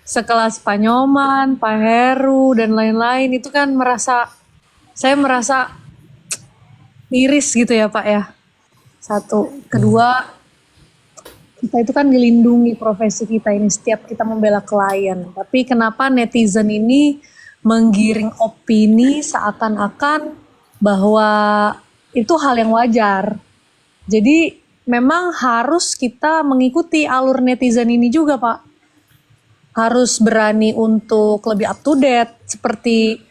sekelas Pak Nyoman, Pak Heru dan lain-lain itu kan saya merasa miris gitu ya Pak ya. Satu, kedua kita itu kan dilindungi profesi kita ini setiap kita membela klien. Tapi kenapa netizen ini menggiring opini seakan-akan bahwa itu hal yang wajar. Jadi memang harus kita mengikuti alur netizen ini juga Pak. Harus berani untuk lebih up to date seperti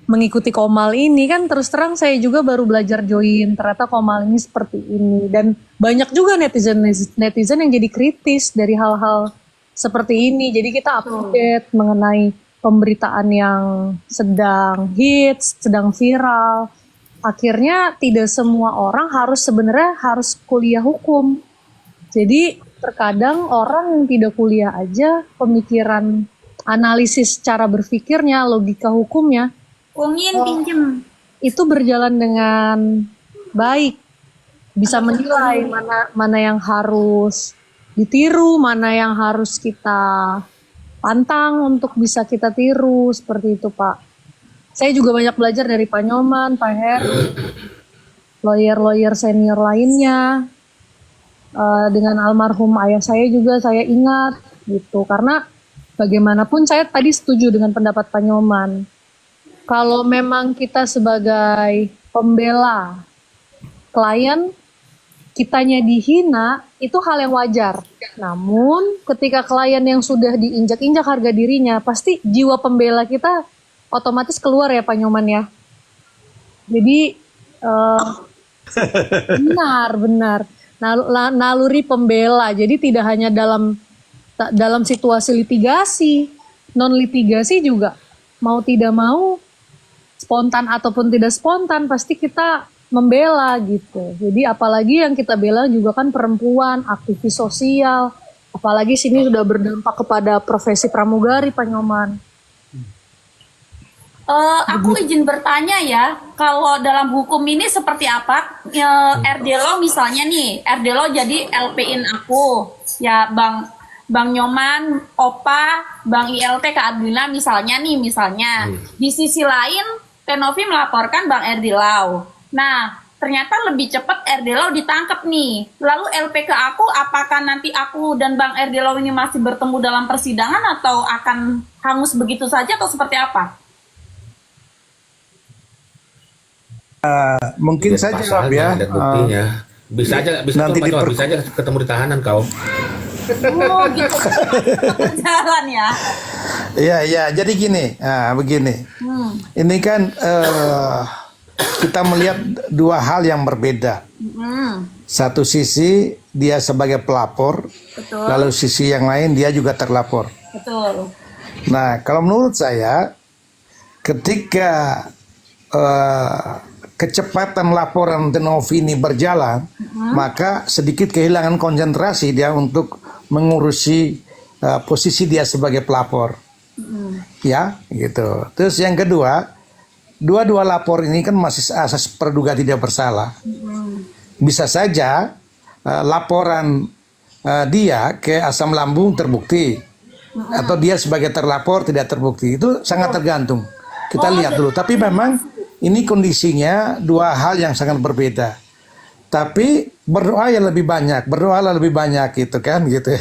mengikuti Komal ini kan terus terang saya juga baru belajar join ternyata Komal ini seperti ini dan banyak juga netizen yang jadi kritis dari hal-hal seperti ini jadi kita update mengenai pemberitaan yang sedang hits, sedang viral akhirnya tidak semua orang sebenarnya harus kuliah hukum jadi terkadang orang yang tidak kuliah aja pemikiran analisis cara berpikirnya, logika hukumnya pinjem. Itu berjalan dengan baik, bisa menilai mana yang harus ditiru, mana yang harus kita pantang untuk bisa kita tiru, seperti itu Pak. Saya juga banyak belajar dari Pak Nyoman, Pak Heru, lawyer-lawyer senior lainnya, dengan almarhum ayah saya juga saya ingat gitu, karena bagaimanapun saya tadi setuju dengan pendapat Pak Nyoman. Kalau memang kita sebagai pembela klien, kitanya dihina, itu hal yang wajar. Namun, ketika klien yang sudah diinjak-injak harga dirinya, pasti jiwa pembela kita otomatis keluar ya Pak Nyoman ya. Jadi, benar. Naluri pembela, jadi tidak hanya dalam situasi litigasi, non-litigasi juga, mau tidak mau, spontan ataupun tidak spontan pasti kita membela gitu. Jadi apalagi yang kita bela juga kan perempuan, aktivis sosial, apalagi sini sudah berdampak kepada profesi pramugari Pak Nyoman. Aku izin bertanya ya, kalau dalam hukum ini seperti apa? RD Lo misalnya nih, RD Lo jadi LP-in aku, ya Bang Nyoman, Opa, Bang ILT Kak Adlina misalnya. Di sisi lain, Tenovi melaporkan Bang RD Lau. Nah, ternyata lebih cepat RD Lau ditangkap nih. Lalu LP ke aku, apakah nanti aku dan Bang RD Lau ini masih bertemu dalam persidangan atau akan hangus begitu saja atau seperti apa? Mungkin saya jawab ya. Bisa aja ketemu di tahanan kau. Oh gitu, jalan ya. Iya, jadi gini, begini. Ini kan kita melihat dua hal yang berbeda. Satu sisi dia sebagai pelapor, betul. Lalu sisi yang lain dia juga terlapor. Betul. Nah, kalau menurut saya, ketika kecepatan laporan Tenovi ini berjalan, maka sedikit kehilangan konsentrasi dia untuk mengurusi posisi dia sebagai pelapor. Ya, gitu. Terus yang kedua, dua lapor ini kan masih asas praduga tidak bersalah. Bisa saja laporan dia ke asam lambung terbukti, atau dia sebagai terlapor tidak terbukti. Itu sangat tergantung. Kita lihat dulu. Tapi memang ini kondisinya dua hal yang sangat berbeda. Tapi berdoalah lebih banyak gitu kan gitu.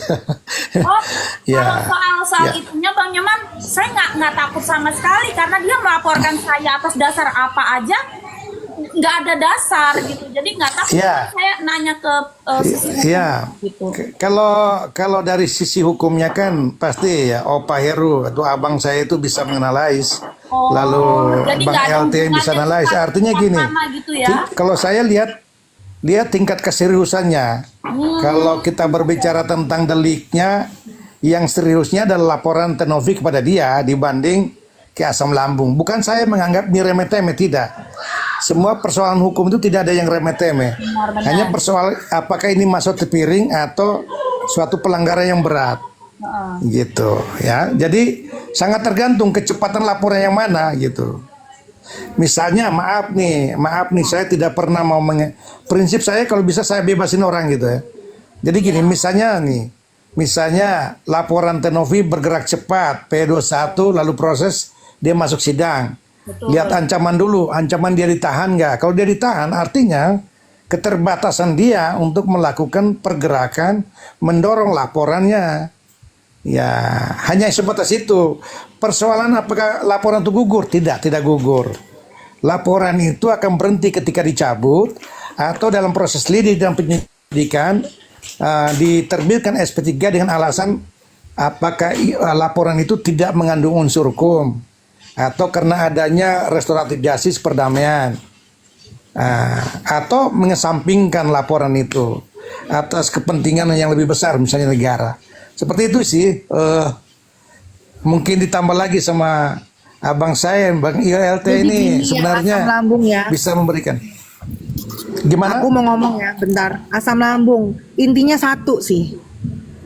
Ya. Kalau soal itunya Bang Nyoman, saya nggak takut sama sekali karena dia melaporkan saya atas dasar apa aja, nggak ada dasar gitu. Jadi nggak takut. Saya nanya ke sisi hukum gitu. Kalau dari sisi hukumnya kan pasti ya Opa Heru atau abang saya itu bisa menganalisis. Lalu Bang LT bisa analisis. Artinya gini, gitu ya? Kalau saya lihat tingkat keseriusannya. Kalau kita berbicara tentang deliknya, yang seriusnya adalah laporan Tenovi kepada dia dibanding ke asam lambung. Bukan saya menganggap ini remeh-temeh, tidak. Semua persoalan hukum itu tidak ada yang remeh-temeh. Hanya persoalan apakah ini masuk ke piring atau suatu pelanggaran yang berat. Gitu ya. Jadi sangat tergantung kecepatan laporan yang mana gitu. Misalnya maaf nih saya tidak pernah mau prinsip saya kalau bisa saya bebasin orang gitu ya. Jadi gini, misalnya nih Misalnya laporan Tenovi bergerak cepat, P21 lalu proses dia masuk sidang. Lihat ancaman dulu, ancaman dia ditahan nggak? Kalau dia ditahan artinya keterbatasan dia untuk melakukan pergerakan, mendorong laporannya. Ya, hanya sebatas itu. Persoalan apakah laporan itu gugur? Tidak gugur. Laporan itu akan berhenti ketika dicabut atau dalam proses lidik dan penyidikan diterbitkan SP3 dengan alasan apakah laporan itu tidak mengandung unsur hukum atau karena adanya restoratif justice perdamaian. Atau mengesampingkan laporan itu atas kepentingan yang lebih besar, misalnya negara. Seperti itu sih. Mungkin ditambah lagi sama abang saya, Bang ILT ini sebenarnya asam lambung ya. bisa memberikan. Gimana? Aku mau ngomong ya, bentar. Asam lambung, intinya satu sih.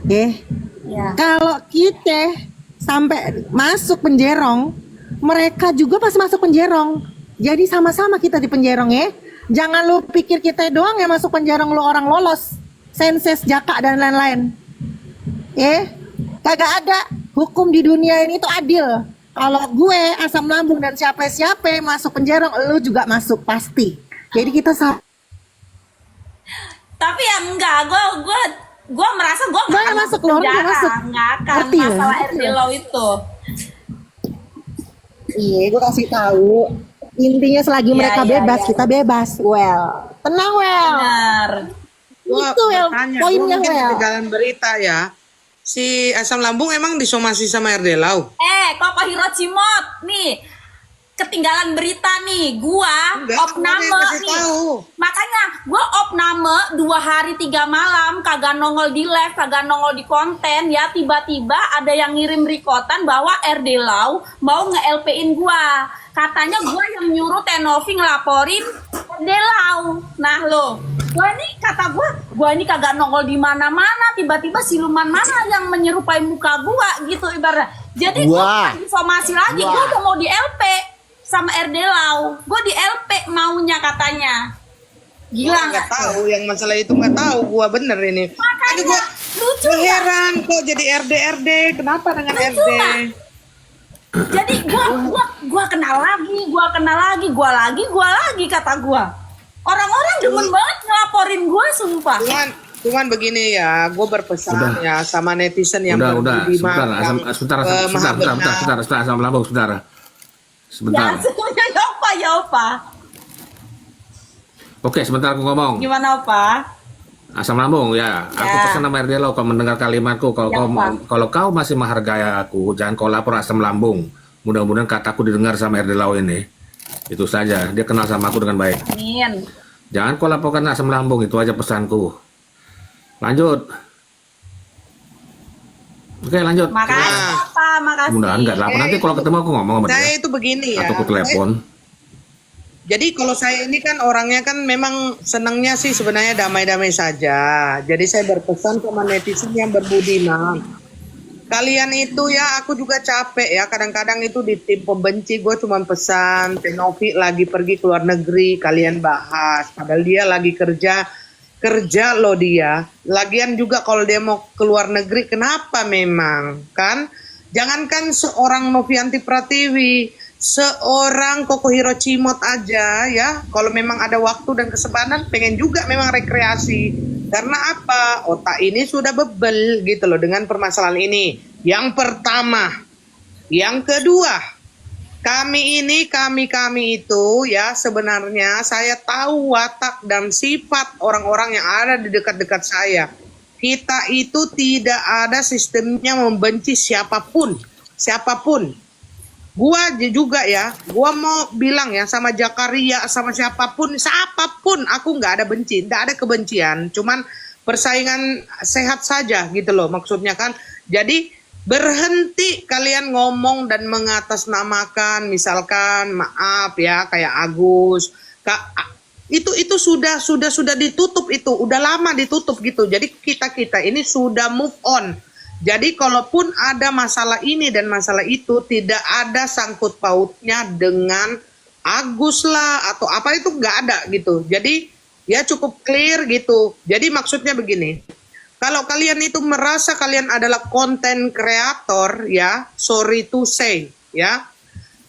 Oke. Ya. Kalau kita sampai masuk penjerong, mereka juga pasti masuk penjerong. Jadi sama-sama kita di penjerong ya. Jangan lu pikir kita doang yang masuk penjerong, lu orang lolos. Senses, Jaka dan lain-lain. Kagak ada. Hukum di dunia ini tuh adil. Kalau gue asam lambung dan siapa-siapa masuk penjerong, lu juga masuk pasti. Jadi kita Tapi ya enggak, gue merasa gue Nggak akan masuk, Lor, nggak masuk. nggak akan Ngerti ya? masalah RD Law itu. Iya, gue kasih tahu. Intinya selagi Iya, mereka iya, bebas, iya. kita bebas. Well, tenang well. Benar. Itu well, bertanya, poinnya mungkin well. ketinggalan berita ya. Si asam lambung emang disomasi sama RD Lau? Koko Hirocimot nih, ketinggalan berita nih, gua Enggak, opname gua kasih nih. tahu. Makanya gua opname 2 hari 3 malam kagak nongol di live, kagak nongol di konten ya, tiba-tiba ada yang ngirim rekotan bahwa RD Lau mau nge-LP-in gua. Katanya gua yang nyuruh Tenovi ngelaporin RD Lau. Nah lo, gua ini kata gua ini kagak nongol di mana-mana, tiba-tiba siluman mana yang menyerupai muka gua gitu ibarat. Jadi gua informasi lagi, gua udah mau di LP sama RD Lau. Gua di LP maunya katanya. Gila Gua nggak tahu yang masalah itu, nggak tahu gua bener ini. Makanya Gua lucu gua nggak? heran kok jadi RD. Kenapa dengan Lucu RD? nggak? Jadi gua kenal lagi, gua lagi kata gua. Orang-orang demen banget ngelaporin gua sumpah. Cuman begini ya, gue berpesan ya sama netizen yang Udah, berbudiman, sebentar, yang maha benar. sebentar, asam lambung, sebentar. Ya Sebentar. semuanya ya opa. Oke, sebentar aku ngomong. Gimana opa? Asam lambung ya. Aku Ya. pesan sama RD Lau kau mendengar kalimatku. Kalau Ya, Pak. kalau kau masih menghargai aku, jangan kau lapor asam lambung. Mudah-mudahan kataku didengar sama RD Lau ini. Itu saja. Dia kenal sama aku dengan baik. Amin. Jangan kau laporkan asam lambung, itu aja pesanku. Lanjut. Oke, lanjut. Makasih Nah. opa, makasih. Mudah-mudahan enggak lapor. Nanti kalau ketemu aku ngomong sama Saya dia. itu begini ya. Atau aku telepon. Jadi kalau saya ini kan orangnya kan memang senangnya sih sebenarnya damai-damai saja. Jadi saya berpesan sama netizen yang berbudiman. Kalian itu ya, aku juga capek ya. Kadang-kadang itu di tim pembenci gue cuma pesan, Tenovi lagi pergi ke luar negeri, kalian bahas. Padahal dia lagi kerja loh dia. Lagian juga kalau dia mau ke luar negeri, kenapa memang kan? Jangankan seorang Novianti Pratiwi, seorang Koko Hirocimot aja ya, kalau memang ada waktu dan kesempatan pengen juga memang rekreasi. Karena apa? Otak ini sudah bebel gitu loh dengan permasalahan ini. Yang pertama. Yang kedua, kami itu ya sebenarnya saya tahu watak dan sifat orang-orang yang ada di dekat-dekat saya. Kita itu tidak ada sistemnya membenci siapapun. Gua juga ya, gua mau bilang ya sama Jakaria, sama siapapun, aku nggak ada benci, nggak ada kebencian, cuman persaingan sehat saja gitu loh maksudnya kan. Jadi berhenti kalian ngomong dan mengatasnamakan, misalkan maaf ya kayak Agus, itu sudah ditutup, itu udah lama ditutup gitu. Jadi kita ini sudah move on. Jadi kalaupun ada masalah ini dan masalah itu tidak ada sangkut pautnya dengan Agus lah atau apa, itu nggak ada gitu. Jadi ya cukup clear gitu. Jadi maksudnya begini, kalau kalian itu merasa kalian adalah konten kreator ya, sorry to say ya,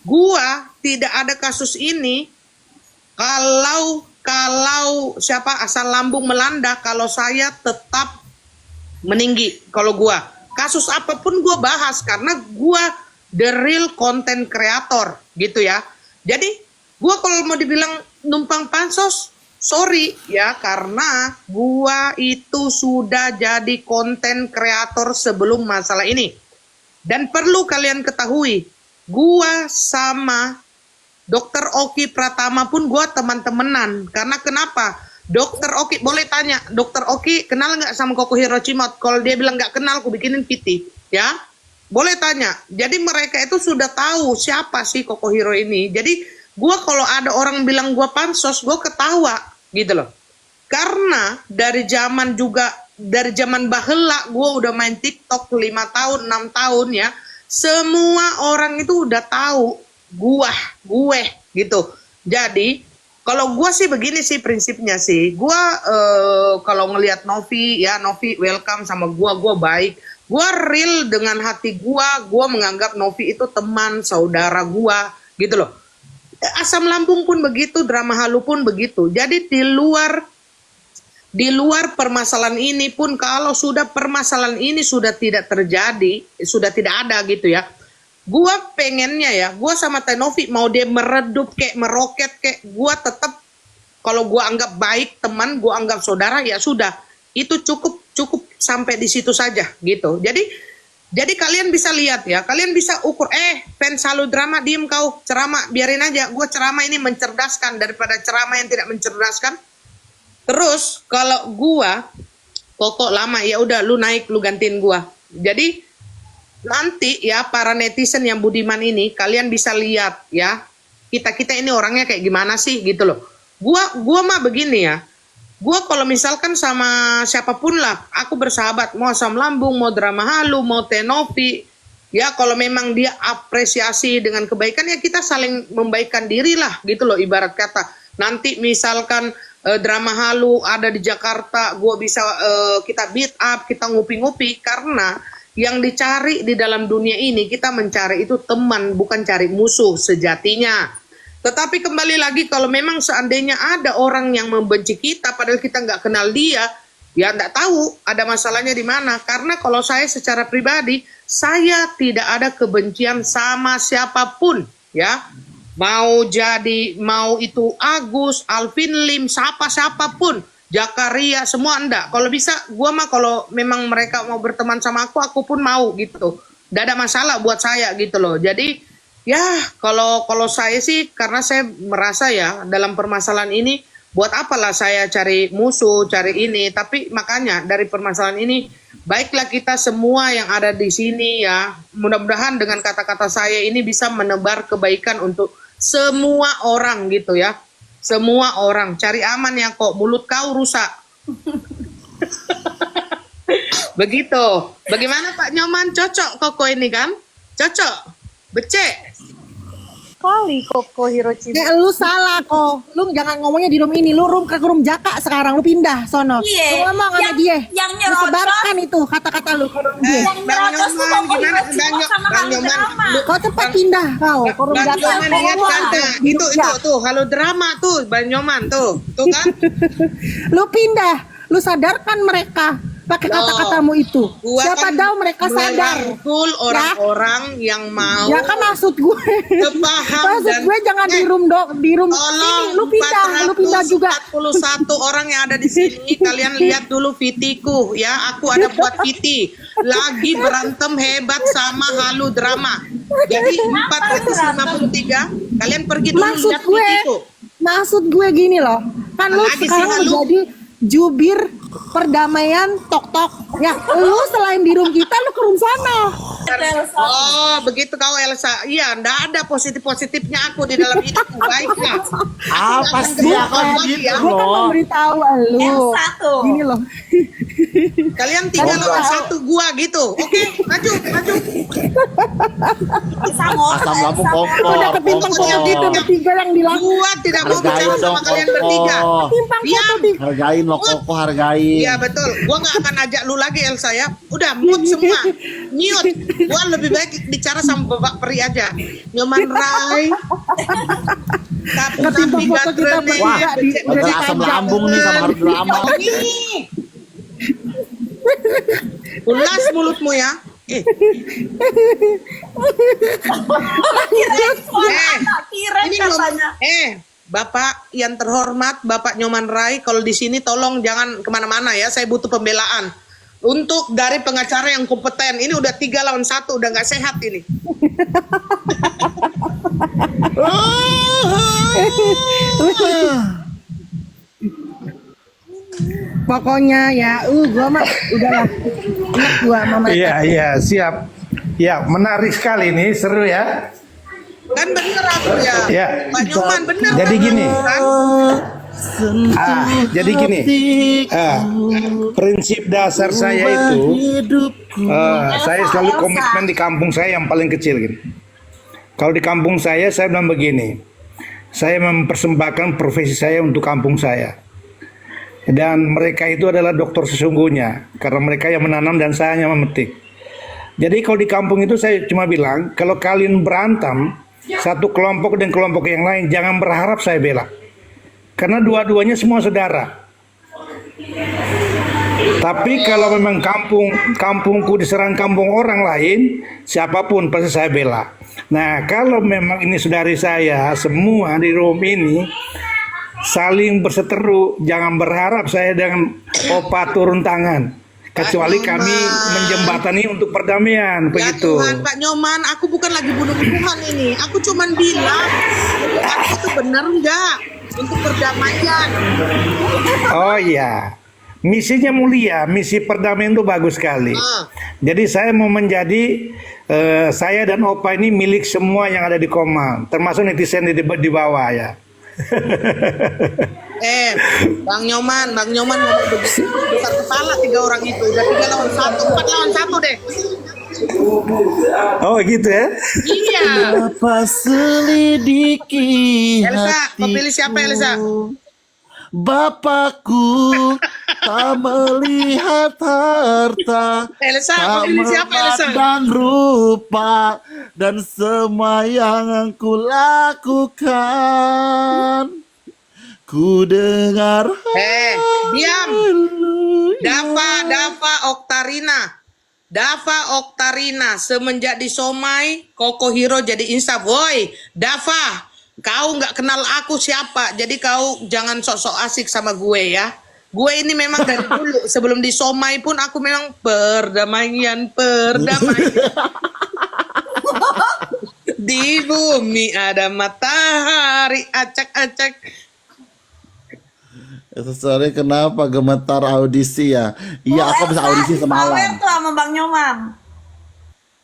gua tidak ada kasus ini kalau siapa asam lambung melanda, kalau saya tetap meninggi. Kalau gua kasus apapun gua bahas karena gua the real content creator gitu ya. Jadi gua kalau mau dibilang numpang pansos, sorry ya, karena gua itu sudah jadi konten kreator sebelum masalah ini. Dan perlu kalian ketahui, gua sama Dokter Oki Pratama pun gua teman-temanan. Karena kenapa? Dokter Oki, boleh tanya, Dokter Oki kenal nggak sama Koko Hiroshima? Kalau dia bilang nggak kenal, aku bikinin PT, ya. Boleh tanya. Jadi mereka itu sudah tahu siapa sih Koko Hiro ini. Jadi gua kalau ada orang bilang gua pansos, gua ketawa gitu loh. Karena dari zaman bahela gua udah main TikTok 5 tahun, 6 tahun ya. Semua orang itu udah tahu gue gitu. Jadi kalau gue sih begini sih prinsipnya sih, gue kalau ngelihat Novi ya, Novi welcome sama gue baik, gue real dengan hati gue menganggap Novi itu teman saudara gue gitu loh. Asam lambung pun begitu, drama halu pun begitu. Jadi di luar permasalahan ini pun, kalau sudah permasalahan ini sudah tidak terjadi, sudah tidak ada gitu ya, gua pengennya ya, gua sama Tenovi mau dia meredup kayak meroket kayak, gua tetap kalau gua anggap baik teman, gua anggap saudara, ya sudah, itu cukup sampai di situ saja gitu. Jadi kalian bisa lihat ya, kalian bisa ukur, fans Halu Drama diem kau, ceramah biarin aja, gua ceramah ini mencerdaskan daripada ceramah yang tidak mencerdaskan. Terus kalau gua pokok lama, ya udah lu naik, lu gantiin gua. Jadi nanti ya para netizen yang budiman ini, kalian bisa lihat ya, kita ini orangnya kayak gimana sih gitu loh. Gua mah begini ya, gua kalau misalkan sama siapapun lah, aku bersahabat, mau asam lambung, mau drama halu, mau Tenovi ya, kalau memang dia apresiasi dengan kebaikan ya kita saling membaikkan diri lah gitu loh. Ibarat kata nanti misalkan drama halu ada di Jakarta, gua bisa kita beat up, kita ngupi-ngupi, karena yang dicari di dalam dunia ini, kita mencari itu teman, bukan cari musuh sejatinya. Tetapi kembali lagi, kalau memang seandainya ada orang yang membenci kita padahal kita nggak kenal dia, ya nggak tahu ada masalahnya di mana. Karena kalau saya secara pribadi, saya tidak ada kebencian sama siapapun ya. Mau itu Agus, Alvin Lim, siapapun, Jakaria, semua enggak. Kalau bisa, gua mah kalau memang mereka mau berteman sama aku pun mau gitu. Nggak ada masalah buat saya gitu loh. Jadi ya kalau saya sih, karena saya merasa ya dalam permasalahan ini, buat apalah saya cari musuh, cari ini. Tapi makanya dari permasalahan ini, baiklah kita semua yang ada di sini ya, mudah-mudahan dengan kata-kata saya ini bisa menebar kebaikan untuk semua orang gitu ya. Semua orang cari aman ya, kok mulut kau rusak. Begitu. Bagaimana Pak Nyoman, cocok Koko ini kan? Cocok. Becek. Kali Koko Hiroshima. Lu salah kok. Lu jangan ngomongnya di room ini. Lu ke room Jaka sekarang. Lu pindah sono. Iya. Lu ngomong sama dia. Yang Lu nyerocos. sebarkan itu kata-kata lu ke room dia. Yang nyerocos tuh Koko Hiroshima sama Halu Drama. Kau cepat pindah kau ke room Bang Jaka. Nyoman lihat kan, itu tuh Halu Drama tuh, Bang Nyoman tuh kan. Lu pindah. Lu sadarkan mereka pakai kata-katamu itu. Siapa Kan tahu mereka sadar. merangkul orang-orang yang mau Ya kan maksud gue. sepaham Maksud dan gue jangan di room tolong ini. Lu pindah juga. 441 orang yang ada di sini, kalian lihat dulu VT-ku ya. Aku ada buat VT lagi berantem hebat sama Halu Drama. Jadi 453, kalian pergi dulu lihat VT-ku. Maksud gue gini loh. Kan lu Lagi sih, sekarang Halu. jadi jubir perdamaian tok-tok. Ya, lu selain di room kita, lu ke room sana. Oh, begitu kau Elsa. Iya, ndak ada positif-positifnya aku di dalam hidupku. Baiklah. Pasti akan Lagi gitu ya. Gue kan loh. memberitahu lu. Elsa tuh. Gini loh. Kalian 3 lawan 1 gua gitu. Oke, maju. Asam lambung kompor. Udah ketimpang foto gitu bertiga yang bilang. Gua tidak mau Hargain bicara sama dong, kalian Koko. bertiga. Timpang Diam. foto di. Hargain lo Koko, hargain. Iya betul. Gua nggak akan ajak lu lagi Elsa ya. Udah mute semua. Mute. Gua lebih baik bicara sama Bapak Peri aja. Nyoman Rai. Ketimpang foto kita bertiga di udah Udah asam dipajang. lambung nih sama harga lama. Ulas mulutmu ya. Kirain Ini katanya. Bapak yang terhormat, Bapak Nyoman Rai, kalau di sini tolong jangan kemana-mana ya. Saya butuh pembelaan untuk dari pengacara yang kompeten. Ini udah 3 lawan 1, udah nggak sehat ini. Pokoknya ya, gua mah udahlah. Enak gua mama. Iya, siap. Ya, menarik sekali ini, seru ya. Kan bener aku ya. Ya. Pak Nyoman bener. Jadi kan? gini. Kan? Jadi gini. Prinsip dasar saya itu, saya selalu komitmen di kampung saya yang paling kecil gitu. Kalau di kampung saya bilang begini, saya mempersembahkan profesi saya untuk kampung saya. Dan mereka itu adalah dokter sesungguhnya, karena mereka yang menanam dan saya hanya memetik. Jadi kalau di kampung itu saya cuma bilang, kalau kalian berantem, satu kelompok dan kelompok yang lain, jangan berharap saya bela. Karena dua-duanya semua saudara. Tapi kalau memang kampungku diserang kampung orang lain, siapapun pasti saya bela. Nah, kalau memang ini saudari saya, semua di room ini saling berseteru, jangan berharap saya dengan Opa turun tangan. Kecuali kami menjembatani untuk perdamaian, Ya begitu. Tuhan, Pak Nyoman, aku bukan lagi bunuh-bunuhan ini. Aku cuman bilang, aku itu benar enggak untuk perdamaian. Oh iya, misinya mulia, misi perdamaian itu bagus sekali. Jadi saya mau menjadi saya dan Opa ini milik semua yang ada di Komang, termasuk netizen di bawah ya. Bang Nyoman ngomong begitu besar kepala 3 orang itu. Udah 3 lawan 1, 4 lawan 1 deh. Oh gitu ya? Iya. Apa selidiki Elsa, kau pilih siapa Elsa? Bapakku tak melihat harta, Elsa, kau tak pilih siapa Elsa? memandang rupa, dan semua yang ku lakukan, ku dengar Diam. haleluya. Dava Oktarina semenjak di Somai, Koko Hero jadi Insta. Woi, Dava, kau nggak kenal aku siapa, jadi kau jangan sok-sok asik sama gue ya. Gue ini memang dari dulu sebelum di Somai pun aku memang perdamaian. Di bumi ada matahari, acak-acak. Sorry, kenapa gemetar audisi ya? Iya, aku bisa audisi semalam. Awet tuh sama Bang Nyoman.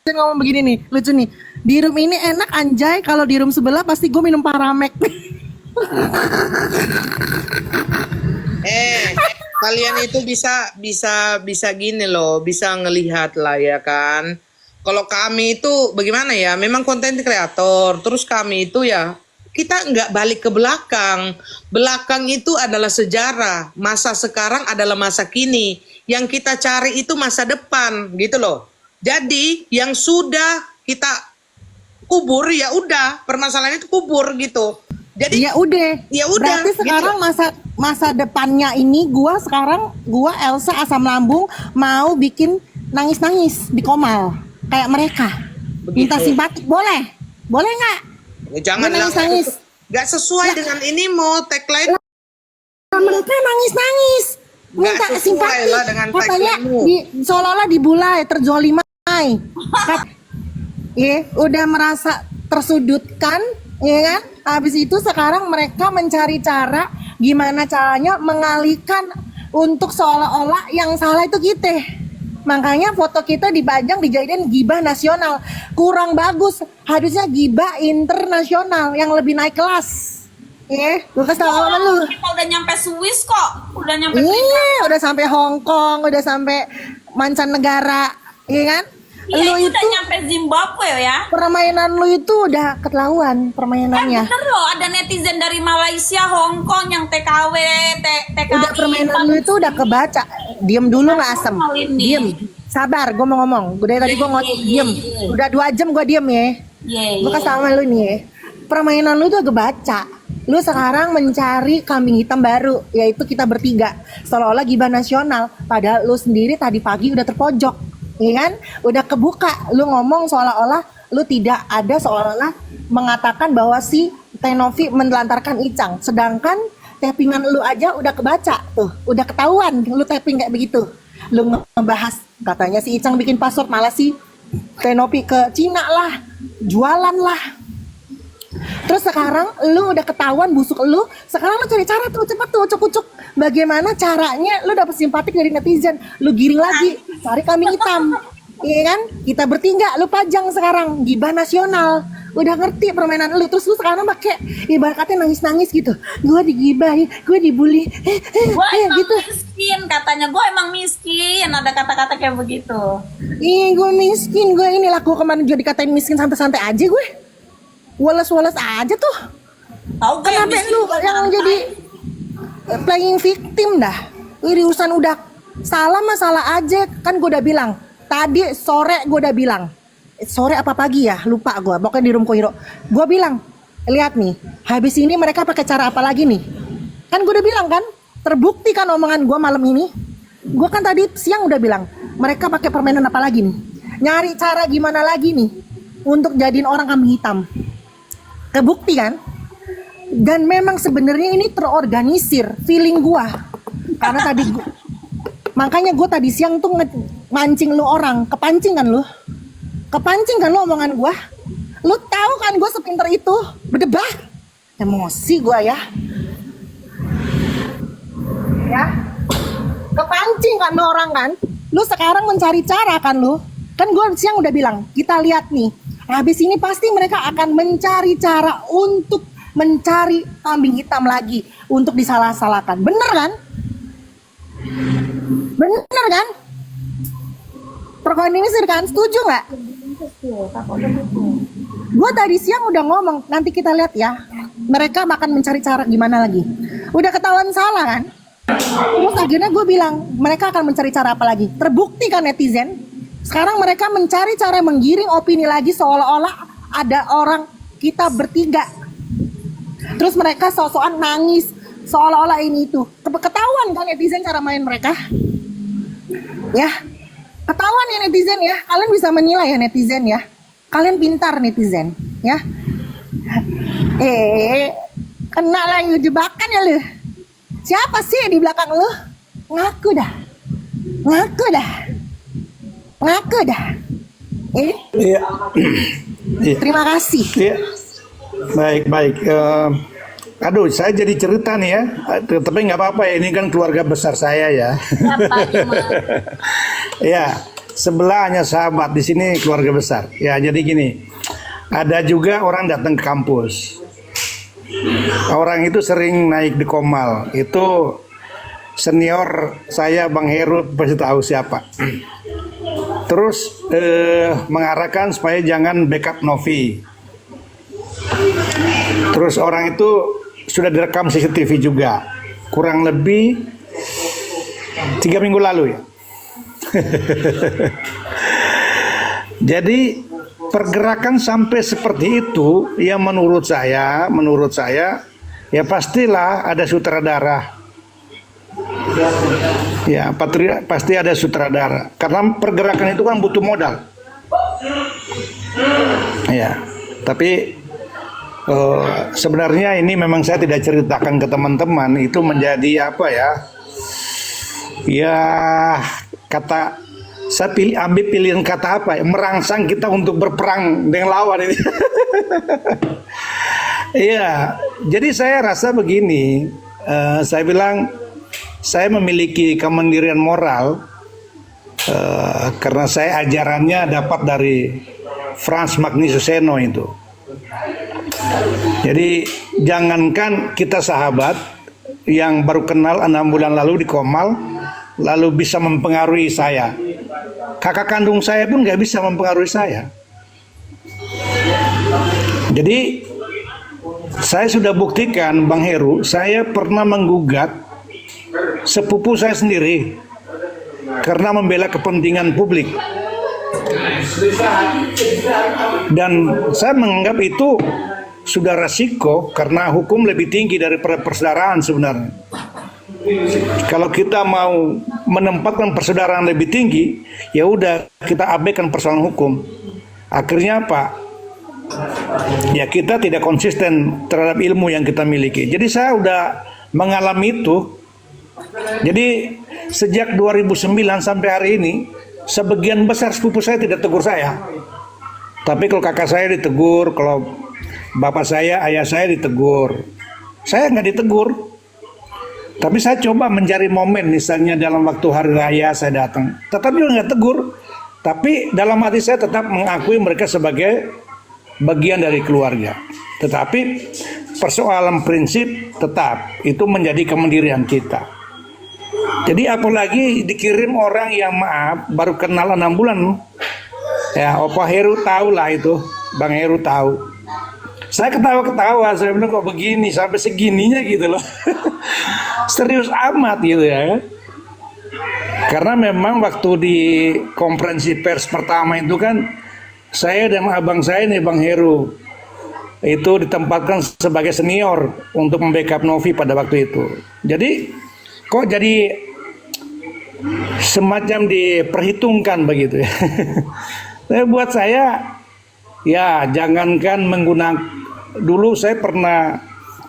Dia ngomong begini nih, lucu nih. Di room ini enak anjay, kalau di room sebelah pasti gue minum Paramek. Kalian itu bisa gini loh, bisa ngelihat lah ya kan. Kalau kami itu bagaimana ya, memang konten kreator, terus kami itu ya kita nggak balik ke belakang. Belakang itu adalah sejarah, masa sekarang adalah masa kini. Yang kita cari itu masa depan, gitu loh. Jadi yang sudah kita kubur ya udah, permasalahan itu kubur gitu. Jadi Ya udah. Berarti gitu. sekarang masa depannya ini gua Elsa asam lambung mau bikin nangis-nangis di Komal kayak mereka. Minta simpatik boleh? Boleh nggak? Jangan Gue nangis-nangis. Gak sesuai dengan ini mau tagline. Mereka nangis-nangis. Minta sesuai simpatik. lah dengan Katanya tagline-mu. seolah-olah dibulai, terzolimai. Udah merasa tersudutkan, ya kan? Habis itu sekarang mereka mencari cara gimana caranya mengalihkan untuk seolah-olah yang salah itu kita. Makanya foto kita dipajang dijadiin gibah nasional. Kurang bagus. Harusnya gibah internasional yang lebih naik kelas. Gue kasih tau sama lu. Kita udah nyampe Swiss kok. Udah nyampe Udah sampai Hong Kong, udah sampai mancanegara, iya kan? Iya, Lu itu udah itu nyampe Zimbabwe ya. permainan lu itu udah keterlaluan permainannya. Bener loh, ada netizen dari Malaysia, Hong Kong yang TKW, TKI. Udah permainan lu itu udah kebaca. Diem dulu nggak asem. Diem. Sabar, gue mau ngomong. Gue dari tadi gue ngomong diem. Udah 2 jam gue diem ya. Iya, Gue kasih sama lu nih ya. Permainan lu tuh kebaca. Lu sekarang mencari kambing hitam baru, yaitu kita bertiga. Seolah-olah gibah nasional. Padahal lu sendiri tadi pagi udah terpojok. Iya kan? Udah kebuka. Lu ngomong seolah-olah lu tidak ada, seolah-olah mengatakan bahwa si Tenovi menelantarkan Icang. Sedangkan tappingan lu aja udah kebaca tuh. Udah ketahuan lu tapping kayak begitu. Lu ngebahas katanya si Icang bikin password, malah si Tenovi ke Cina lah, jualan lah. Terus sekarang lu udah ketahuan busuk lu, sekarang lu cari cara tuh cepet tuh ucuk-ucuk bagaimana caranya lu dapet simpatik dari netizen. Lu giring lagi, cari kambing hitam. Iya kan? Kita bertiga, lu pajang sekarang gibah nasional. Udah ngerti permainan lu, terus lu sekarang pakai ibaratnya nangis-nangis gitu. Gue digibahin, gue dibully. Gue emang gitu. miskin, katanya gue emang miskin. Ada kata-kata kayak begitu. Ih, gue miskin, gue ini laku kemarin juga dikatain miskin santai-santai aja gue. Woles-woles aja tuh. Tahu gue yang Kenapa miskin lu juga yang santai. jadi playing victim dah? Ini urusan udah salah masalah aja, kan gue udah bilang. Tadi sore gue udah bilang. Sore apa pagi ya? Lupa gue. Pokoknya di room Kohiro. Gue bilang, lihat nih, habis ini mereka pakai cara apa lagi nih? Kan gue udah bilang kan, terbukti kan omongan gue malam ini. Gue kan tadi siang udah bilang, mereka pakai permainan apa lagi nih? Nyari cara gimana lagi nih untuk jadiin orang kambing hitam. Kebukti kan? Dan memang sebenarnya ini terorganisir, feeling gua. Karena tadi makanya gua tadi siang tuh mancing lu orang, kepancing kan lu? Kepancing kan lu omongan gua? Lu tahu kan gua sepinter itu berdebat. Emosi gua ya. Ya. Kepancing kan lu orang kan? Lu sekarang mencari cara kan lu? Kan gua siang udah bilang, kita lihat nih. Habis ini pasti mereka akan mencari cara untuk mencari kambing hitam lagi untuk disalah-salahkan. Bener kan? Bener kan? Terorganisir kan? Setuju nggak? Gue tadi siang udah ngomong, nanti kita lihat ya. Mereka akan mencari cara gimana lagi. Udah ketahuan salah kan? Terus akhirnya gue bilang, mereka akan mencari cara apa lagi? Terbukti kan netizen? Sekarang mereka mencari cara menggiring opini lagi seolah-olah ada orang kita bertiga. Terus mereka sok-sokan nangis seolah-olah ini itu. Ketahuan kan netizen cara main mereka? Ya. Ketahuan ya netizen ya. Kalian bisa menilai ya netizen ya. Kalian pintar netizen ya. Kena lagi jebakan ya lu. Siapa sih di belakang lu? Ngaku dah. Ngaku dah. Ngaku dah. Iya. Iya. Terima kasih. Iya. Baik. Aduh, saya jadi cerita nih ya. Tapi nggak apa-apa ya. Ini kan keluarga besar saya ya. Ya, sebelah hanya sahabat. Di sini keluarga besar. Ya, jadi gini. Ada juga orang datang ke kampus. Orang itu sering naik di Komal. Itu senior saya, Bang Heru, pasti tahu siapa. Terus mengarahkan supaya jangan backup Novi. Terus orang itu sudah direkam CCTV juga. Kurang lebih 3 minggu lalu ya. Jadi pergerakan sampai seperti itu, ya menurut saya ya pastilah ada sutradara. Ya, pasti ada sutradara. Karena pergerakan itu kan butuh modal. Ya, tapi sebenarnya ini memang saya tidak ceritakan ke teman-teman. Itu menjadi apa ya? Ya, kata saya ambil pilihan kata apa ya? Merangsang kita untuk berperang dengan lawan ini. Iya, jadi saya rasa begini. Saya bilang, saya memiliki kemandirian moral karena saya ajarannya dapat dari Frans Magnisuseno itu. Jadi jangankan kita sahabat yang baru kenal 6 bulan lalu di Komal, lalu bisa mempengaruhi saya. Kakak kandung saya pun nggak bisa mempengaruhi saya. Jadi saya sudah buktikan, Bang Heru, saya pernah menggugat sepupu saya sendiri karena membela kepentingan publik. Dan saya menganggap itu sudah resiko karena hukum lebih tinggi daripada persaudaraan sebenarnya. Kalau kita mau menempatkan persaudaraan lebih tinggi, ya udah kita abaikan persoalan hukum. Akhirnya apa? Ya kita tidak konsisten terhadap ilmu yang kita miliki. Jadi saya udah mengalami itu. Jadi sejak 2009 sampai hari ini, sebagian besar sepupu saya tidak tegur saya. Tapi kalau kakak saya ditegur, kalau bapak saya, ayah saya ditegur. Saya nggak ditegur. Tapi saya coba mencari momen, misalnya dalam waktu hari raya saya datang. Tetap juga nggak tegur. Tapi dalam hati saya tetap mengakui mereka sebagai bagian dari keluarga. Tetapi persoalan prinsip tetap itu menjadi kemandirian kita. Jadi apalagi dikirim orang yang maaf baru kenal 6 bulan. Ya, Opa Heru tahu lah itu, Bang Heru tahu. Saya ketawa-ketawa, saya bilang kok begini sampai segininya gitu loh. Serius amat gitu ya. Karena memang waktu di konferensi pers pertama itu kan saya dan abang saya nih Bang Heru itu ditempatkan sebagai senior untuk membackup Novi pada waktu itu. Jadi kok jadi semacam diperhitungkan begitu ya. Tapi buat saya ya jangankan menggunakan, dulu saya pernah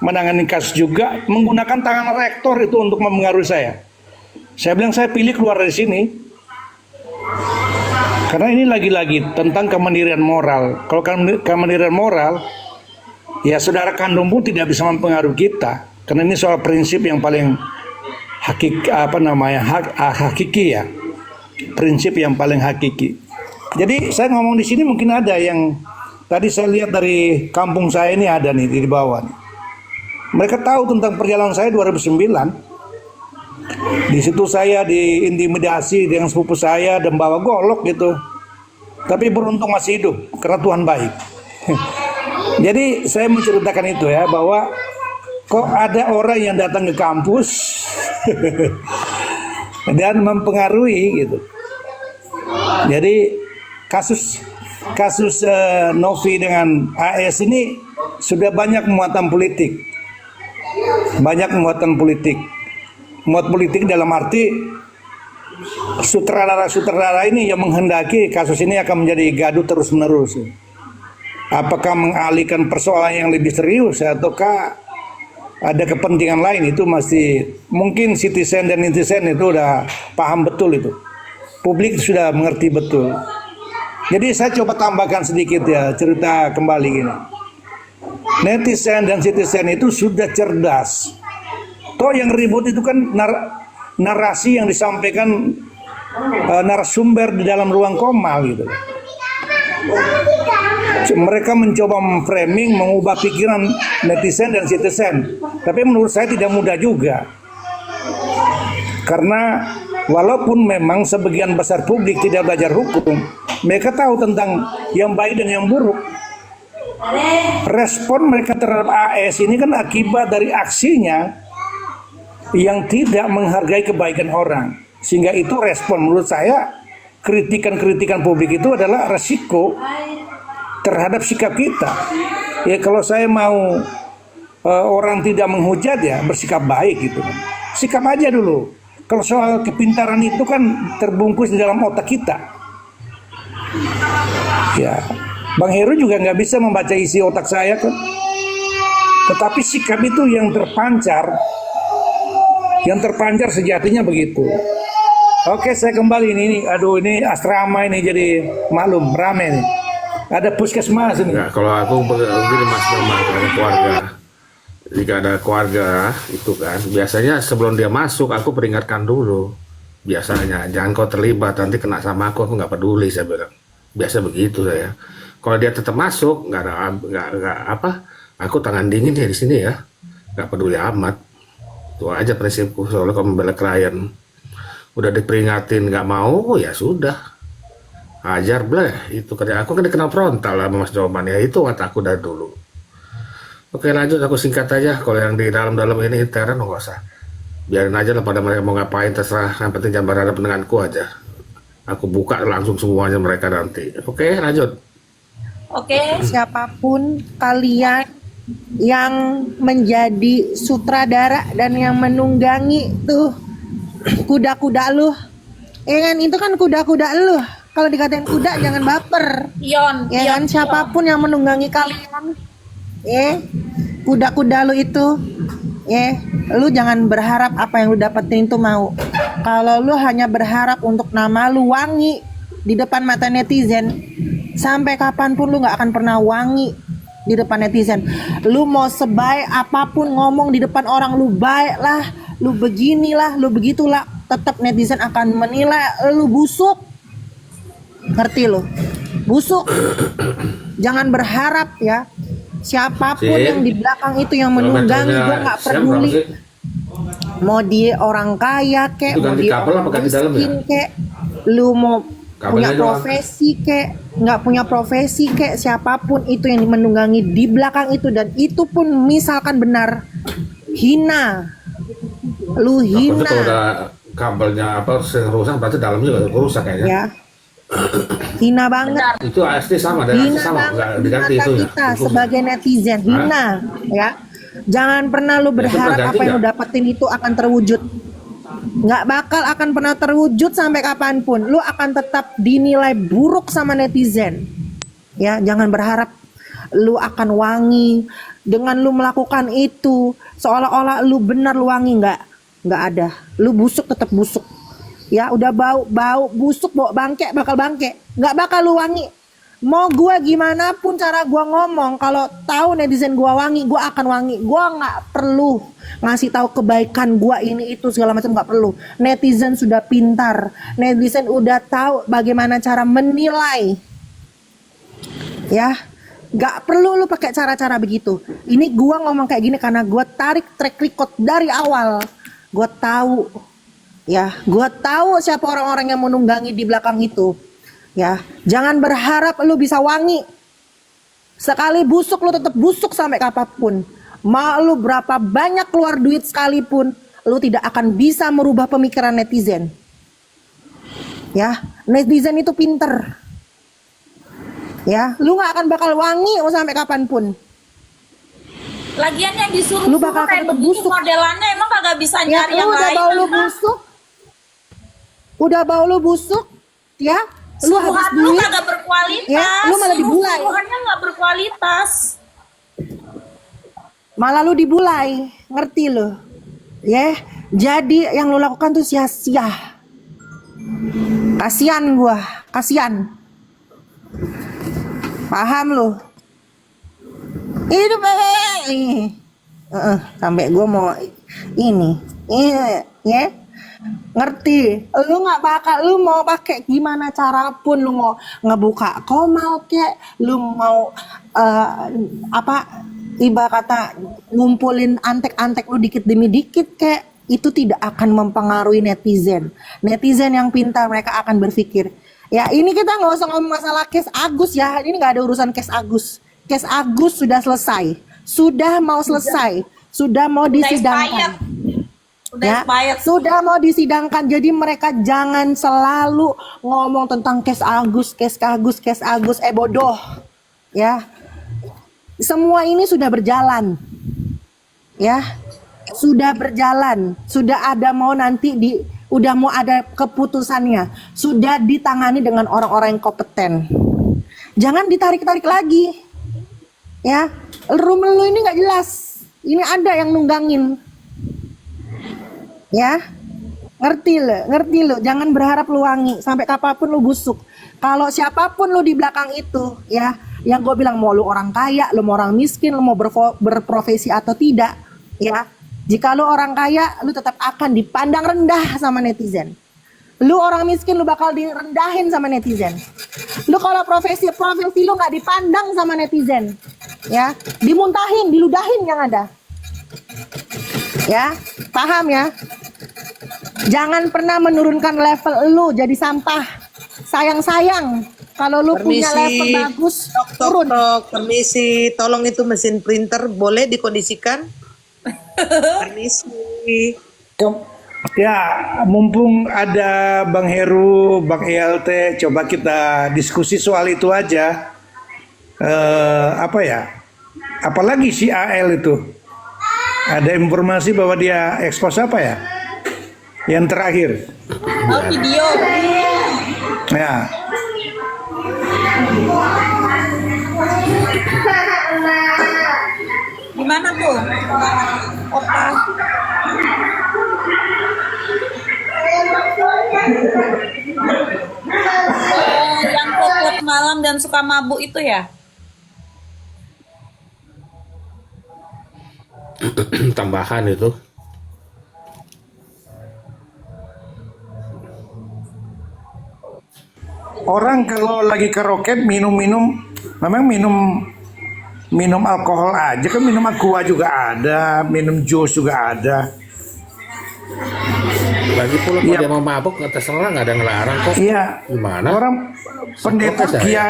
menangani kasus juga menggunakan tangan rektor itu untuk mempengaruhi saya. Saya bilang saya pilih keluar dari sini. Karena ini lagi-lagi tentang kemandirian moral. Kalau kemandirian moral, ya saudara kandung pun tidak bisa mempengaruhi kita. Karena ini soal prinsip yang paling hakiki ya. Prinsip yang paling hakiki. Jadi saya ngomong di sini mungkin ada yang tadi saya lihat dari kampung saya ini ada nih di bawah nih. Mereka tahu tentang perjalanan saya 2009. Di situ saya diintimidasi dengan sepupu saya dan bawa golok gitu. Tapi beruntung masih hidup karena Tuhan baik. Jadi saya menceritakan itu ya, bahwa kok ada orang yang datang ke kampus dan mempengaruhi gitu. Jadi kasus Novi dengan AS ini sudah banyak muatan politik. Banyak muatan politik. Muat politik dalam arti sutradara ini yang menghendaki kasus ini akan menjadi gaduh terus-menerus. Apakah mengalihkan persoalan yang lebih serius ataukah ada kepentingan lain, itu masih mungkin citizen dan netizen itu udah paham betul itu. Publik sudah mengerti betul. Jadi saya coba tambahkan sedikit ya, cerita kembali gini. Netizen dan citizen itu sudah cerdas. Toh yang ribut itu kan narasi yang disampaikan narasumber di dalam ruang Komal gitu. Mereka mencoba memframing, mengubah pikiran netizen dan citizen. Tapi menurut saya tidak mudah juga. Karena walaupun memang sebagian besar publik tidak belajar hukum, mereka tahu tentang yang baik dan yang buruk. Respon mereka terhadap AS ini kan akibat dari aksinya yang tidak menghargai kebaikan orang. Sehingga itu respon, menurut saya kritikan-kritikan publik itu adalah resiko terhadap sikap kita. Ya kalau saya mau orang tidak menghujat ya bersikap baik gitu. Sikap aja dulu. Kalau soal kepintaran itu kan terbungkus di dalam otak kita. Ya, Bang Heru juga nggak bisa membaca isi otak saya kan. Tetapi sikap itu yang terpancar. Yang terpancar sejatinya begitu. Oke, saya kembali ini. Aduh, ini asrama ini jadi maklum rame nih. Ada puskesmas ini. Enggak, kalau aku begini Mas Mama, ada keluarga. Jika ada keluarga itu kan, biasanya sebelum dia masuk aku peringatkan dulu. Biasanya jangan kau terlibat, nanti kena sama aku nggak peduli, saya bilang. Biasa begitu saya. Kalau dia tetap masuk, nggak Aku tangan dingin ya di sini ya, nggak peduli amat. Itu aja prinsipku. Soalnya kalau membela klien, udah diperingatin nggak mau, ya sudah. Ajar bleh, itu kerja aku kan dikenal frontal lah sama Mas Joman ya, itu kataku dari dulu. Oke lanjut, aku singkat aja. Kalau yang di dalam-dalam ini intern nggak usah. Biarin aja lah pada mereka mau ngapain terserah. Yang penting jangan berhadapan denganku aja. Aku buka langsung semuanya mereka nanti. Oke lanjut. Oke. Siapapun kalian yang menjadi sutradara dan yang menunggangi tuh kuda-kuda lu, ya kan, itu kan kuda-kuda lu. Kalau dikatain kuda jangan baper, Ion, ya kan. Siapapun yang menunggangi kalian, kuda-kuda lu itu, lu jangan berharap apa yang lu dapetin itu mau. Kalau lu hanya berharap untuk nama lu wangi di depan mata netizen, sampai kapanpun lu nggak akan pernah wangi di depan netizen. Lu mau sebaik apapun ngomong di depan orang, lu baik lah, lu beginilah, lu begitulah, tetap netizen akan menilai lu busuk. Ngerti lu? Busuk. Jangan berharap ya. Siapapun yang di belakang itu yang menunggangi, gue nggak peduli. Mau dia orang kaya kek, mau dia orang miskin kek, lu mau punya profesi kek, nggak punya profesi kek, siapapun itu yang menunggangi di belakang itu, dan itu pun misalkan benar, hina, lu hina. Kalau udah kabelnya apa rusak, berarti dalamnya juga rusak kayaknya. Ya, hina banget. Itu AST sama, dan Hina sama, banget nggak di diganti mata itu ya. kita sebagai netizen, hina ya. Jangan pernah lu berharap ganti apa yang lu nggak? dapetin itu akan terwujud. Nggak bakal akan pernah terwujud sampai kapanpun. Lu akan tetap dinilai buruk sama netizen. Ya, jangan berharap lu akan wangi dengan lu melakukan itu seolah-olah lu benar, lu wangi. Nggak ada. Lu busuk tetap busuk. Ya, udah bau busuk, bau bangke, bakal bangke. Nggak bakal lu wangi. Mau gua gimana pun cara gua ngomong, kalau tahu netizen gua wangi, gua akan wangi. Gua nggak perlu ngasih tahu kebaikan gua ini itu segala macam, nggak perlu. Netizen sudah pintar, netizen udah tahu bagaimana cara menilai. Ya, nggak perlu lu pakai cara-cara begitu. Ini gua ngomong kayak gini karena gua tarik track record dari awal. Gua tahu, ya, gua tahu siapa orang-orang yang menunggangi di belakang itu. Ya, jangan berharap lu bisa wangi. Sekali busuk lu tetap busuk sampai kapanpun. Mau lu berapa banyak keluar duit sekalipun, lu tidak akan bisa merubah pemikiran netizen. Ya, netizen itu pinter. Ya, lu nggak akan bakal wangi mau sampai kapanpun. Lagian yang disuruh Lu bakal kayak tetap begitu busuk. modelannya emang kagak bisa Ya, nyari yang lu udah lain. bau lu apa? busuk. Udah bau lu busuk, ya. Lu habis Suruhan lu duit. kagak berkualitas. Ya, lu malah dibulai. Suruhannya nggak berkualitas. Malah lu dibulai, ngerti lu? Ya, jadi yang lu lakukan tuh sia-sia. Kasian gua, kasian. Paham lu? Hidup sampai gua mau ini, ya. Ngerti? Lu nggak bakal, lu mau pakai gimana cara pun, lu mau ngebuka komal kek, lu mau tiba kata ngumpulin antek-antek lu dikit demi dikit kek, itu tidak akan mempengaruhi netizen. Netizen yang pintar, mereka akan berpikir, ya ini kita nggak usah ngomong masalah case Agus ya, ini nggak ada urusan case Agus. Case Agus sudah selesai, sudah mau selesai, sudah mau disidangkan. Udah expired. Sudah mau disidangkan. Jadi mereka jangan selalu ngomong tentang case Agus, bodoh. Ya. Semua ini sudah berjalan. Ya. Sudah berjalan, sudah ada mau nanti udah mau ada keputusannya. Sudah ditangani dengan orang-orang yang kompeten. Jangan ditarik-tarik lagi. Ya. Lu ini nggak jelas. Ini ada yang nunggangin. Ya, ngerti lo, jangan berharap lu wangi, sampai kapanpun lu busuk. Kalau siapapun lu di belakang itu, ya, yang gue bilang mau lu orang kaya, lu mau orang miskin, lu mau berprofesi atau tidak, ya, jika lu orang kaya, lu tetap akan dipandang rendah sama netizen. Lu orang miskin, lu bakal direndahin sama netizen. Lu kalau profesi lu nggak dipandang sama netizen. Ya, dimuntahin, diludahin yang ada. Ya, paham ya? Jangan pernah menurunkan level lu jadi sampah. Sayang-sayang kalau lu punya level bagus, turun. Permisi, tolong itu mesin printer boleh dikondisikan? Permisi. Ya, mumpung ada Bang Heru, Bang ELT, coba kita diskusi soal itu aja. Apa ya? Apalagi si AL itu? Ada informasi bahwa dia ekspos apa ya? Yang terakhir. Oh, video. Ya. Gimana tuh? Opa. Yang ke klub malam dan suka mabuk itu ya? Tambahan itu. Orang kalau lagi karaoke minum-minum, memang minum alkohol aja kan, minum aqua juga ada, minum jus juga ada. Lagi pula kalau Iya. dia mau mabuk nggak terserah, nggak ada yang ngelarang kok. Iya. Gimana? Orang pendeta Seperti saya.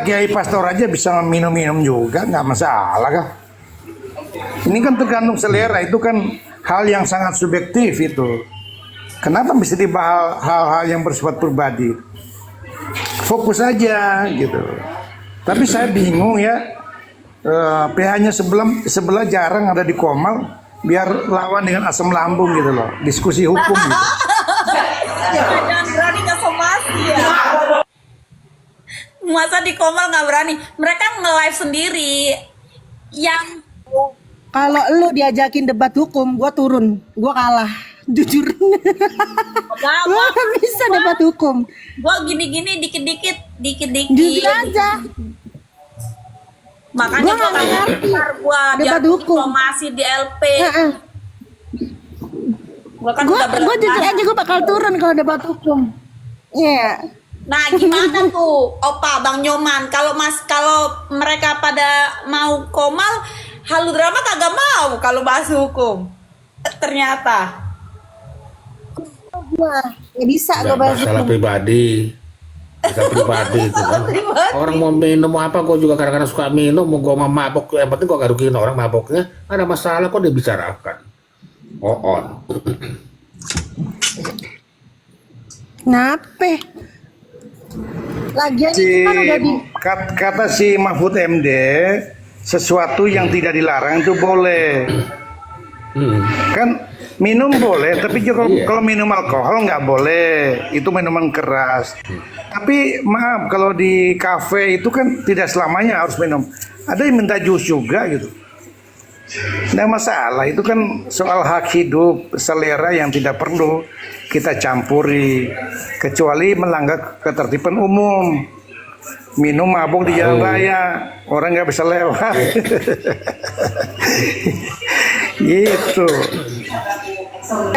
kiai pastor aja bisa minum-minum juga, nggak masalah kan. Ini kan tergantung selera, itu kan hal yang sangat subjektif itu. Kenapa bisa dibahas hal-hal yang bersifat pribadi? Fokus aja gitu. Tapi saya bingung ya, PH-nya sebelah jarang ada di Komal, biar lawan dengan asam lambung gitu loh, diskusi hukum gitu. Jangan berani ke somasi ya. Masa di Komal nggak berani? Mereka nge-live sendiri. Yang Kalau lu diajakin debat hukum, gua turun, gua kalah. Jujur. Gua gak bisa debat hukum. gue gini-gini dikit-dikit. Jujur aja. Makanya Gua gue nggak ngerti gue debat biar hukum. somasi di LP. Heeh. Gue kan Gua udah jujur berani. aja, gua bakal turun kalau debat hukum. Iya. Nah, gimana tuh, Opa, Bang Nyoman? Kalau mereka pada mau Komal, Halu Drama kagak mau kalau bahas hukum. Ternyata. Gua nggak bisa Nggak gua bahas masalah hukum. pribadi. Bisa pribadi itu kan. Orang mau minum mau apa, gue juga kadang-kadang suka minum, mau gue mau mabok, yang penting gue gak rugiin orang maboknya. Ada masalah kok dibicarakan. On. Kenapa? Lagian Si, itu kan udah di kata si Mahfud MD, sesuatu yang tidak dilarang itu boleh. Kan minum boleh, tapi juga kalau minum alkohol nggak boleh, itu minuman keras. Tapi maaf, kalau di kafe itu kan tidak selamanya harus minum. Ada yang minta jus juga gitu. Nggak masalah, itu kan soal hak hidup, selera yang tidak perlu kita campuri, kecuali melanggar ketertiban umum. Minum mabuk di jalan raya, orang nggak bisa lewat. Gitu.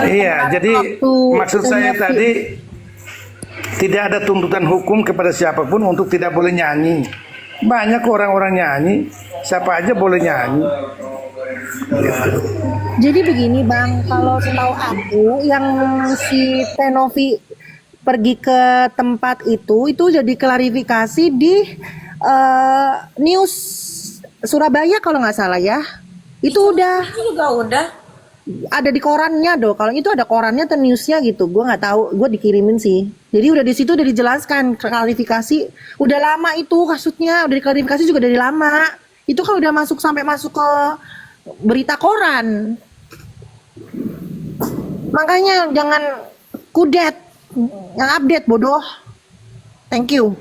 Iya, jadi maksud saya tadi tidak ada tuntutan hukum kepada siapapun untuk tidak boleh nyanyi. Banyak orang-orang nyanyi, siapa aja boleh nyanyi. Jadi begini Bang, kalau setahu aku yang si Tenovi pergi ke tempat itu jadi klarifikasi di news Surabaya kalau nggak salah ya. Itu udah Itu juga udah. ada di korannya doh. Kalau itu ada korannya atau newsnya gitu, gue nggak tahu. Gue dikirimin sih. Jadi udah di situ udah dijelaskan klarifikasi. Udah lama itu kasusnya, udah diklarifikasi juga dari lama. Itu kalau udah sampai masuk ke berita koran. Makanya jangan kudet, yang update bodoh. Thank you.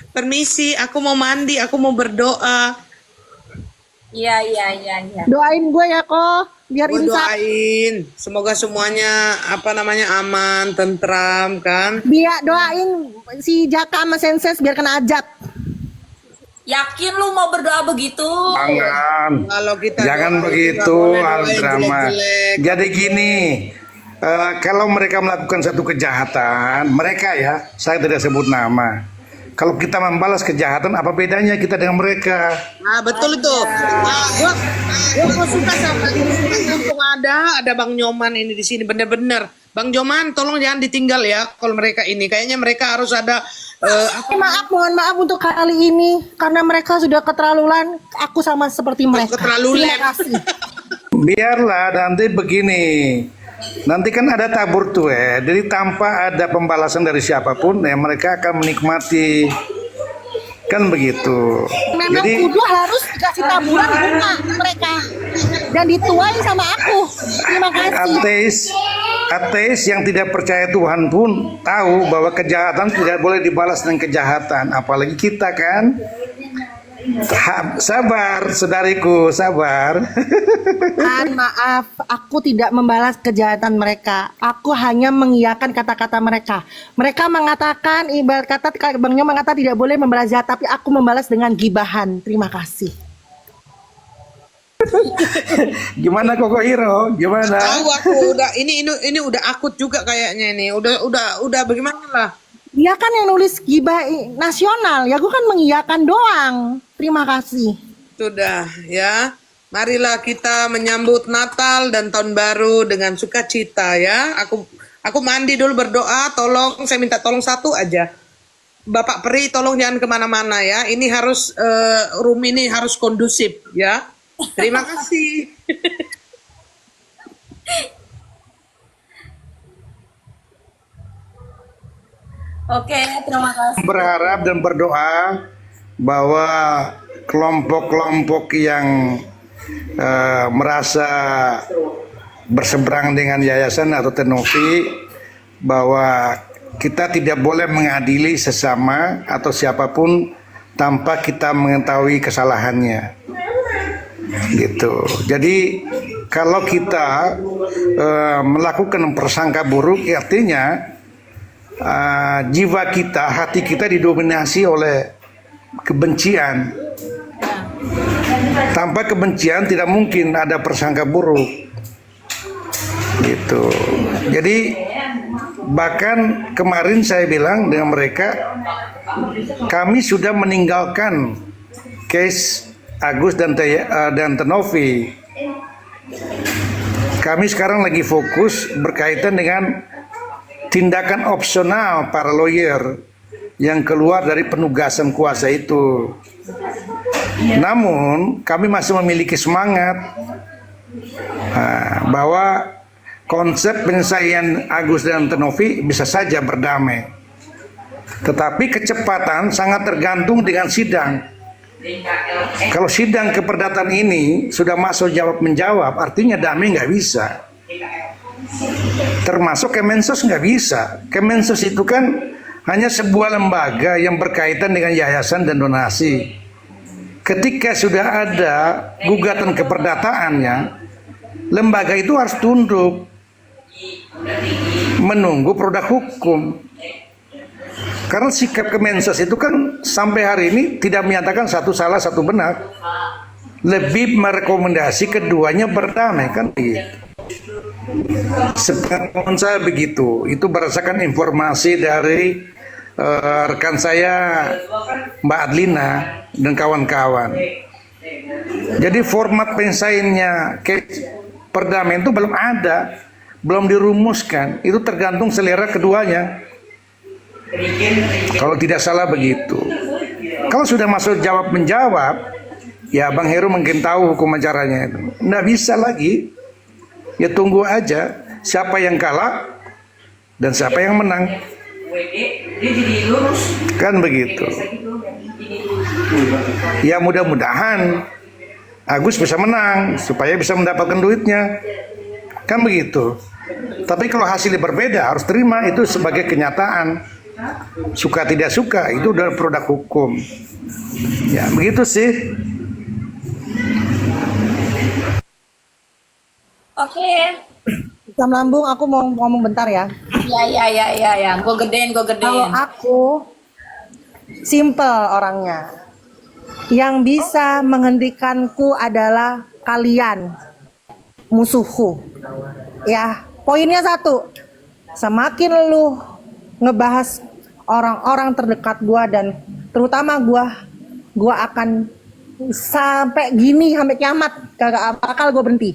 Permisi, aku mau mandi, aku mau berdoa. Iya. Doain gue ya kok, biar Gue insaf. doain, semoga semuanya aman, tentram kan. Biar doain si Jaka sama Senses biar kena ajab. Yakin lu mau berdoa begitu? Jangan. Kalau kita Jangan doain, begitu, nggak boleh Al doain Drama. jelek-jelek. Jadi gini, kalau mereka melakukan satu kejahatan, mereka ya, saya tidak sebut nama, Kalau kita membalas kejahatan, apa bedanya kita dengan mereka? Nah, betul itu. Gua suka sama ini. Mumpung ada Bang Nyoman ini di sini, bener-bener. Bang Nyoman, tolong jangan ditinggal ya. Kalau mereka ini, kayaknya mereka harus ada. Mohon maaf untuk kali ini karena mereka sudah keterlaluan. Aku sama seperti mereka. Keterlaluan. Terima kasih. Biarlah nanti begini. Nanti kan ada tabur tuh jadi tanpa ada pembalasan dari siapapun ya mereka akan menikmati kan begitu. Memang Jadi kudu harus dikasih taburan bunga mereka dan dituai sama aku. Terima kasih. ateis yang tidak percaya Tuhan pun tahu bahwa kejahatan tidak boleh dibalas dengan kejahatan, apalagi kita kan. Sabar, saudariku, sabar. Maaf, aku tidak membalas kejahatan mereka. Aku hanya mengiyakan kata-kata mereka. Mereka mengatakan, ibarat kata, Bang Nyo mengatakan tidak boleh membalas jahat, tapi aku membalas dengan gibahan. Terima kasih. Gimana Koko Hiro? Gimana? Tahu aku udah ini udah akut juga kayaknya ini. Udah bagaimana lah? Dia kan yang nulis gibah nasional, ya gue kan mengiyakan doang. Terima kasih. Sudah ya. Marilah kita menyambut Natal dan Tahun Baru dengan sukacita ya. Aku mandi dulu berdoa. Tolong, saya minta tolong satu aja. Bapak Peri, tolong jangan kemana-mana ya. Ini harus room ini harus kondusif ya. Terima kasih. Oke, terima kasih. Berharap dan berdoa bahwa kelompok-kelompok yang merasa berseberang dengan yayasan atau Tenovi, bahwa kita tidak boleh mengadili sesama atau siapapun tanpa kita mengetahui kesalahannya, gitu. Jadi kalau kita melakukan prasangka buruk, artinya jiwa kita, hati kita didominasi oleh kebencian. Tanpa kebencian tidak mungkin ada prasangka buruk, gitu. Jadi bahkan kemarin saya bilang dengan mereka, kami sudah meninggalkan case Agus dan Tenovi. Kami sekarang lagi fokus berkaitan dengan tindakan opsional para lawyer yang keluar dari penugasan kuasa itu. Namun kami masih memiliki semangat bahwa konsep penyelesaian Agus dan Tenovi bisa saja berdamai. Tetapi kecepatan sangat tergantung dengan sidang. Kalau sidang keperdataan ini sudah masuk jawab menjawab, artinya damai nggak bisa. Termasuk Kemensos nggak bisa. Kemensos itu kan hanya sebuah lembaga yang berkaitan dengan yayasan dan donasi. Ketika sudah ada gugatan keperdataannya, lembaga itu harus tunduk menunggu produk hukum. Karena sikap Kemensos itu kan sampai hari ini tidak menyatakan satu salah satu benar, lebih merekomendasi keduanya berdamai kan gitu. Sepengetahuan saya begitu. Itu berdasarkan informasi dari rekan saya Mbak Adlina dan kawan-kawan. Jadi format penyelesaiannya perdamaian itu belum ada, belum dirumuskan. Itu tergantung selera keduanya. Kalau tidak salah begitu. Kalau sudah masuk jawab menjawab, ya Bang Heru mungkin tahu hukum acaranya itu. Nggak bisa lagi. Ya tunggu aja siapa yang kalah dan siapa yang menang. Kan begitu. Ya mudah-mudahan Agus bisa menang supaya bisa mendapatkan duitnya. Kan begitu. Tapi kalau hasilnya berbeda harus terima itu sebagai kenyataan. Suka tidak suka itu udah produk hukum. Ya begitu sih. Oke. Asam lambung, aku mau ngomong bentar ya. Ya. Gue gedein. Kalau aku simple orangnya. Yang bisa menghentikanku adalah kalian, musuhku. Ya, poinnya satu. Semakin lu ngebahas orang-orang terdekat gue dan terutama gue akan sampai gini sampai kiamat kagak bakal gue berhenti.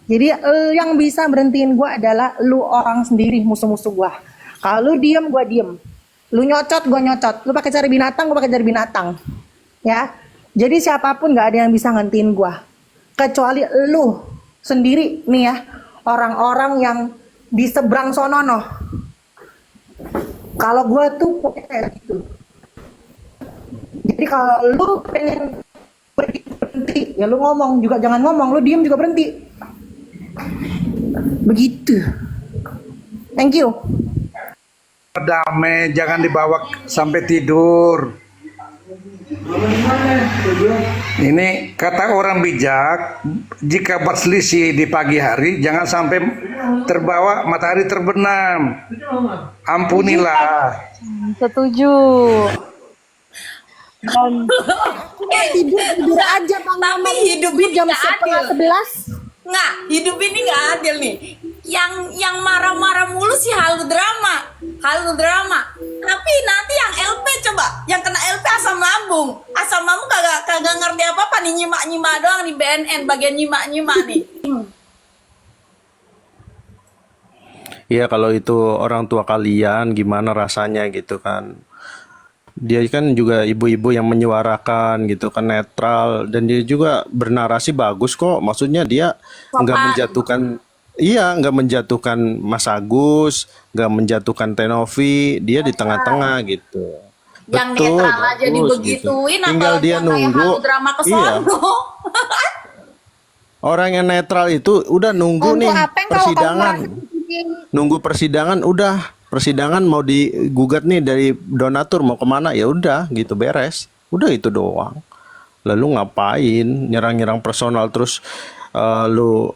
Jadi yang bisa berhentiin gue adalah lu orang sendiri, musuh-musuh gue. Kalau lu diem, gue diem. Lu nyocot, gue nyocot. Lu pakai cari binatang, gue pakai cari binatang. Ya, jadi siapapun nggak ada yang bisa ngentiin gue, kecuali lu sendiri nih ya, orang-orang yang di seberang sonono. Kalau gue tuh kayak gitu. Jadi kalau lu pengen berhenti, ya lu ngomong juga jangan ngomong, lu diem juga berhenti. Begitu. Thank you. Damai, jangan dibawa sampai tidur. Ini kata orang bijak, jika berselisih di pagi hari, jangan sampai terbawa matahari terbenam. Ampunilah. Setuju. Dan Tidur aja Bang Tapi Maman. hidup ini jam nggak adil. 10:30. Nggak, hidup ini nggak adil nih. Yang marah-marah mulu sih halu drama. Tapi nanti yang LP coba, yang kena LP asam lambung kagak ngerti apa-apa nih, nyimak doang di BNN bagian nyimak nih. Iya, kalau itu orang tua kalian gimana rasanya gitu kan. Dia kan juga ibu-ibu yang menyuarakan gitu kan, netral, dan dia juga bernarasi bagus kok. Maksudnya dia nggak menjatuhkan, iya, nggak menjatuhkan Mas Agus, nggak menjatuhkan Tenovi, dia di tengah-tengah gitu. Yang Betul, netral aja bagus dibegituin, gitu. Tinggal apalagi dia yang kayak nunggu. halu drama ke Iya. sono. Orang yang netral itu udah nunggu Untuk nih apa yang kalau kamu persidangan. merasa Nunggu persidangan, udah persidangan mau digugat nih dari donatur mau kemana, ya udah gitu, beres, udah itu doang. Lalu ngapain nyerang-nyerang personal terus, lu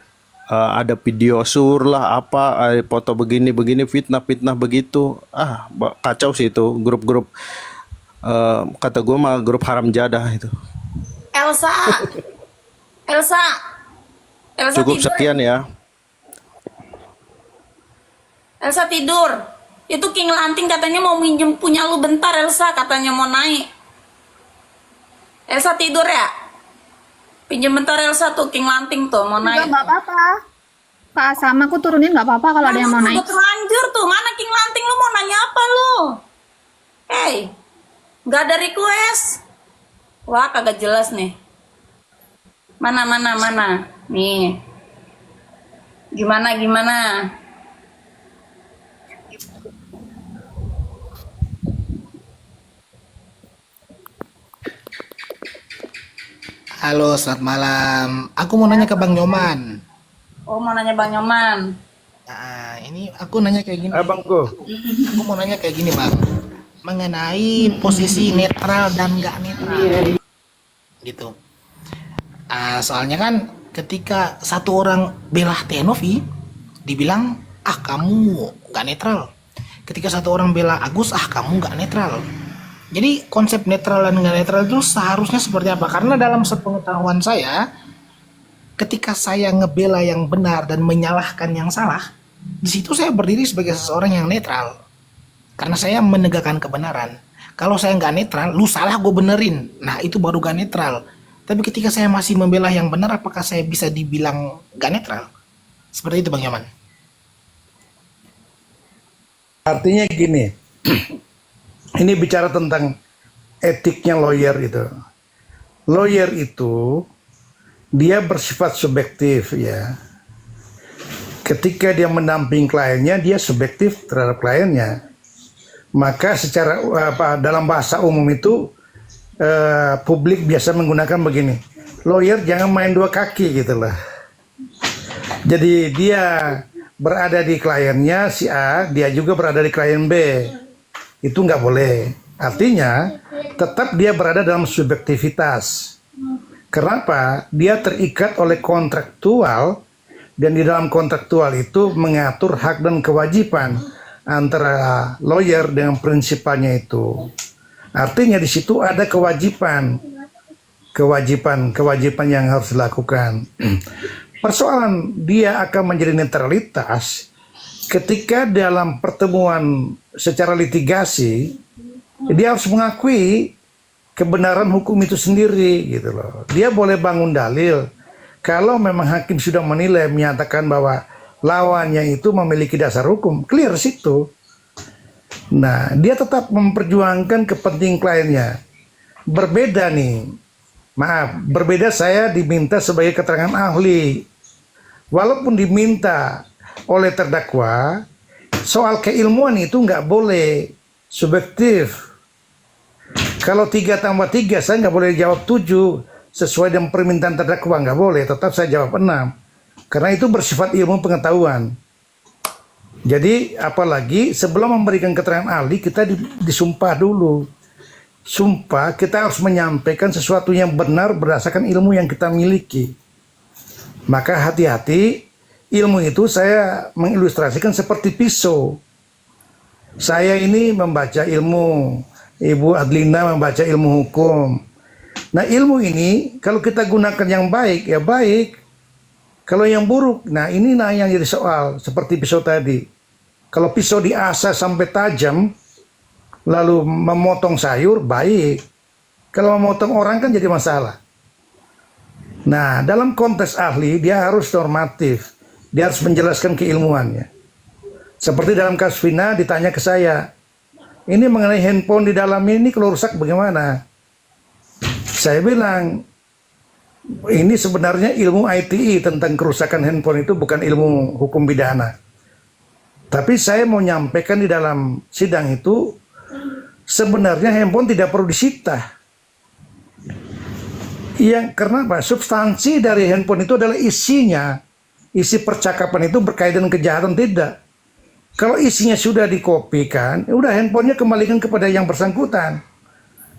ada video sur lah apa, foto begini fitnah begitu, kacau sih itu grup-grup, kata gue mah grup haram jadah itu. Elsa Cukup tidur. sekian ya. Elsa tidur. Itu King Lanting katanya mau minjem punya lu bentar, Elsa katanya mau naik. Elsa tidur ya? Pinjem bentar Elsa tuh, King Lanting tuh mau naik. Enggak apa-apa. Kak sama aku turunin nggak apa-apa kalau ada yang mau naik. Udah terlanjur tuh, mana King Lanting, lu mau nanya apa lu? Hey, nggak ada request. Wah, kagak jelas nih. Mana? Nih. Gimana? Halo, selamat malam. Aku mau nanya ke Bang Nyoman. Oh, mau nanya Bang Nyoman. Nah, ini aku nanya kayak gini. Abangku. Aku mau nanya kayak gini, Bang. Mengenai posisi netral dan nggak netral. Gitu. Soalnya kan ketika satu orang bela Tenovi, dibilang, kamu nggak netral. Ketika satu orang bela Agus, kamu nggak netral. Jadi konsep netral dan nggak netral itu seharusnya seperti apa? Karena dalam sepengetahuan saya, ketika saya ngebela yang benar dan menyalahkan yang salah, di situ saya berdiri sebagai seseorang yang netral. Karena saya menegakkan kebenaran. Kalau saya nggak netral, lu salah gue benerin. Nah itu baru nggak netral. Tapi ketika saya masih membela yang benar, apakah saya bisa dibilang nggak netral? Seperti itu Bang Yaman. Artinya gini, ini bicara tentang etiknya lawyer itu. Lawyer itu dia bersifat subjektif ya. Ketika dia mendamping kliennya, dia subjektif terhadap kliennya. Maka secara dalam bahasa umum itu publik biasa menggunakan begini, lawyer jangan main dua kaki gitu lah. Jadi dia berada di kliennya si A, dia juga berada di klien B. Itu nggak boleh. Artinya tetap dia berada dalam subjektivitas. Kenapa? Dia terikat oleh kontraktual, dan di dalam kontraktual itu mengatur hak dan kewajiban antara lawyer dengan prinsipalnya itu. Artinya di situ ada kewajiban yang harus dilakukan. Persoalan dia akan menjadi netralitas ketika dalam pertemuan secara litigasi, dia harus mengakui kebenaran hukum itu sendiri gitu loh. Dia boleh bangun dalil kalau memang hakim sudah menilai menyatakan bahwa lawannya itu memiliki dasar hukum, clear situ. Nah, dia tetap memperjuangkan kepentingan kliennya. Berbeda nih, maaf, berbeda saya diminta sebagai keterangan ahli. Walaupun diminta oleh terdakwa, soal keilmuan itu nggak boleh subjektif. Kalau 3+3 saya nggak boleh jawab 7 sesuai dengan permintaan terdakwa, nggak boleh, tetap saya jawab 6 karena itu bersifat ilmu pengetahuan. Jadi apalagi sebelum memberikan keterangan ahli kita disumpah dulu. Sumpah kita harus menyampaikan sesuatu yang benar berdasarkan ilmu yang kita miliki. Maka hati-hati, ilmu itu saya mengilustrasikan seperti pisau. Saya ini membaca ilmu, Ibu Adlina membaca ilmu hukum. Nah, ilmu ini kalau kita gunakan yang baik, ya baik. Kalau yang buruk, nah ini yang jadi soal, seperti pisau tadi. Kalau pisau diasah sampai tajam, lalu memotong sayur, baik. Kalau memotong orang kan jadi masalah. Nah, dalam konteks ahli, dia harus normatif. Dia harus menjelaskan keilmuannya. Seperti dalam kasus Vina ditanya ke saya, ini mengenai handphone di dalam ini kalau rusak bagaimana? Saya bilang, ini sebenarnya ilmu ITE tentang kerusakan handphone itu bukan ilmu hukum pidana. Tapi saya mau nyampaikan di dalam sidang itu, sebenarnya handphone tidak perlu disita. Karena apa? Substansi dari handphone itu adalah isinya. Isi percakapan itu berkaitan dengan kejahatan, tidak. Kalau isinya sudah dikopikan, udah handphonenya kembalikan kepada yang bersangkutan.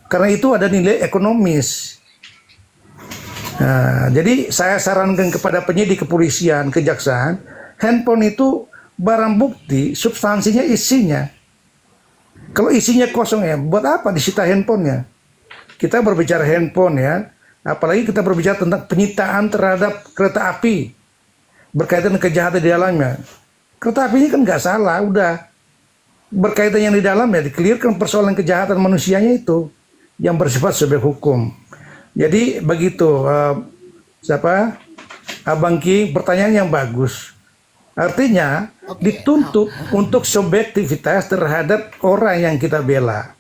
Karena itu ada nilai ekonomis. Nah, jadi saya sarankan kepada penyidik kepolisian, kejaksaan, handphone itu barang bukti, substansinya isinya. Kalau isinya kosong ya, buat apa disita handphonenya? Kita berbicara handphone ya, apalagi kita berbicara tentang penyitaan terhadap kereta api berkaitan dengan kejahatan di dalamnya. Kereta apinya kan nggak salah, udah berkaitan yang di dalam ya, dikelirkan persoalan kejahatan manusianya itu yang bersifat subjek hukum. Jadi begitu, Abang King, pertanyaan yang bagus. Artinya dituntut untuk subjektivitas terhadap orang yang kita bela.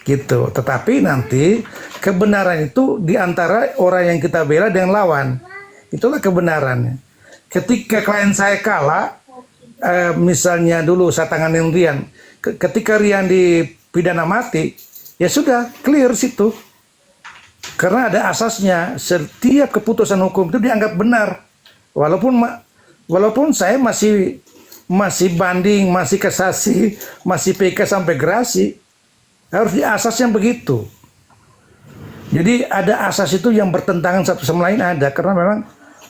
Gitu. Tetapi nanti kebenaran itu diantara orang yang kita bela dengan lawan. Itulah kebenarannya. Ketika klien saya kalah, misalnya dulu saya tanganin Rian, ketika Rian dipidana mati, ya sudah clear situ. Karena ada asasnya, setiap keputusan hukum itu dianggap benar. Walaupun saya masih banding, masih kasasi, masih PK sampai gerasi, harus di asas yang begitu. Jadi ada asas itu yang bertentangan satu sama lain ada, karena memang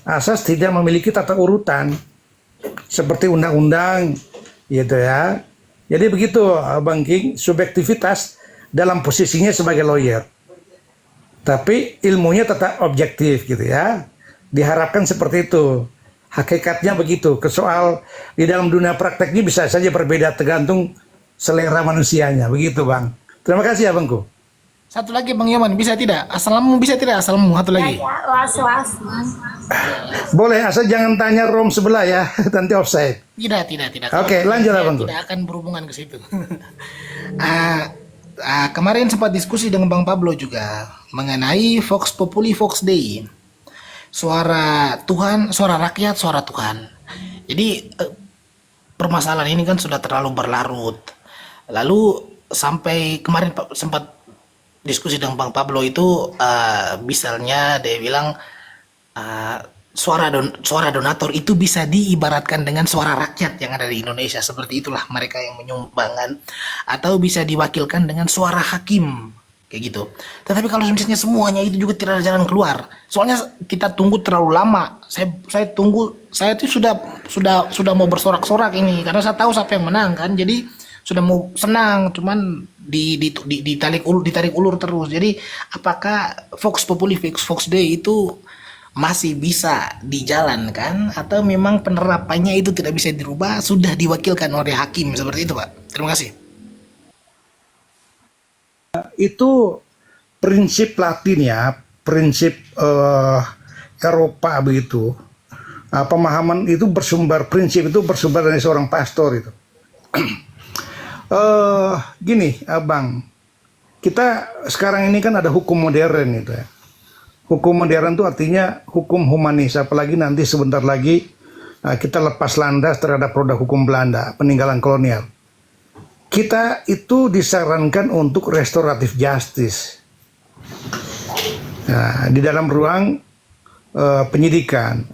asas tidak memiliki tata urutan seperti undang-undang, gitu ya. Jadi begitu, Bang King, subjektivitas dalam posisinya sebagai lawyer, tapi ilmunya tetap objektif, gitu ya. Diharapkan seperti itu. Hakikatnya begitu. Ke soal di dalam dunia prakteknya bisa saja berbeda tergantung selera manusianya. Begitu, Bang. Terima kasih, Abangku. Satu lagi Bang Yoman, bisa tidak? Asalmu bisa tidak? Asalmu satu lagi. Was-was. Boleh, asal jangan tanya room sebelah ya, nanti offside. Tidak. Oke, lanjut Abangku. Tidak akan berhubungan ke situ. Kemarin sempat diskusi dengan Bang Pablo juga mengenai Vox Populi Vox Dei. Suara Tuhan, suara rakyat, suara Tuhan. Jadi permasalahan ini kan sudah terlalu berlarut. Lalu sampai kemarin sempat diskusi dengan Bang Pablo itu, misalnya dia bilang suara donatur itu bisa diibaratkan dengan suara rakyat yang ada di Indonesia, seperti itulah mereka yang menyumbangkan, atau bisa diwakilkan dengan suara hakim kayak gitu. Tetapi kalau misalnya semuanya itu juga tidak ada jalan keluar, soalnya kita tunggu terlalu lama. Saya tunggu, saya itu sudah mau bersorak-sorak ini karena saya tahu siapa yang menang kan, jadi sudah mau senang, cuman ditarik ulur terus. Jadi apakah Vox Populi Vox Dei itu masih bisa dijalankan atau memang penerapannya itu tidak bisa dirubah, sudah diwakilkan oleh hakim seperti itu, Pak? Terima kasih. Itu prinsip Latin ya, prinsip Eropa begitu. Pemahaman itu prinsip itu bersumber dari seorang pastor itu. Gini, Abang, kita sekarang ini kan ada hukum modern itu ya. Hukum modern itu artinya hukum humanis, apalagi nanti sebentar lagi kita lepas landas terhadap produk hukum Belanda, peninggalan kolonial. Kita itu disarankan untuk restoratif justice. Nah, di dalam ruang penyidikan,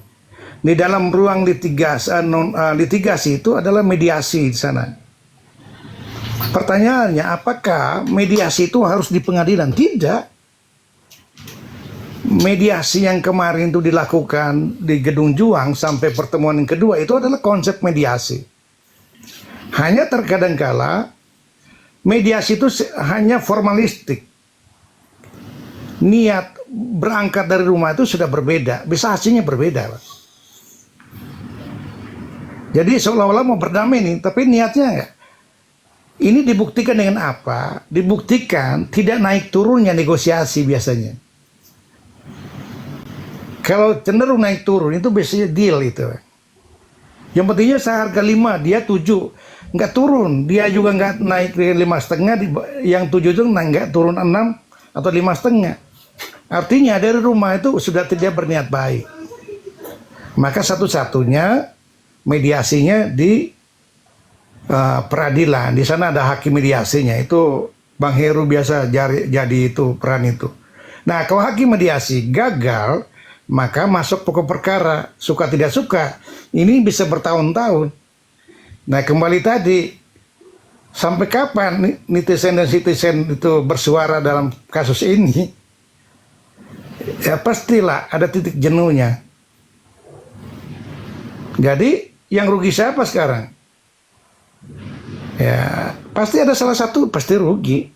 di dalam ruang litigasi itu adalah mediasi di sana. Pertanyaannya, apakah mediasi itu harus di pengadilan? Tidak. Mediasi yang kemarin itu dilakukan di Gedung Juang sampai pertemuan yang kedua itu adalah konsep mediasi. Hanya terkadang kala mediasi itu hanya formalistik. Niat berangkat dari rumah itu sudah berbeda, bisa hasilnya berbeda, Pak. Jadi seolah-olah mau berdamai nih, tapi niatnya enggak. Ini dibuktikan dengan apa? Dibuktikan tidak naik turunnya negosiasi biasanya. Kalau cenderung naik turun itu biasanya deal itu. Yang pentingnya seharga 5, dia 7. Nggak turun, dia juga nggak naik ke 5,5, yang 7 itu nggak turun 6 atau 5,5. Artinya dari rumah itu sudah tidak berniat baik. Maka satu-satunya mediasinya di peradilan. Di sana ada hakim mediasinya. Itu Bang Heru biasa jadi itu peran itu. Nah, kalau hakim mediasi gagal, maka masuk pokok perkara, suka tidak suka, ini bisa bertahun-tahun. Nah, kembali tadi, sampai kapan netizen dan citizen itu bersuara dalam kasus ini? Ya pastilah ada titik jenuhnya. Jadi yang rugi siapa sekarang? Ya pasti ada salah satu pasti rugi.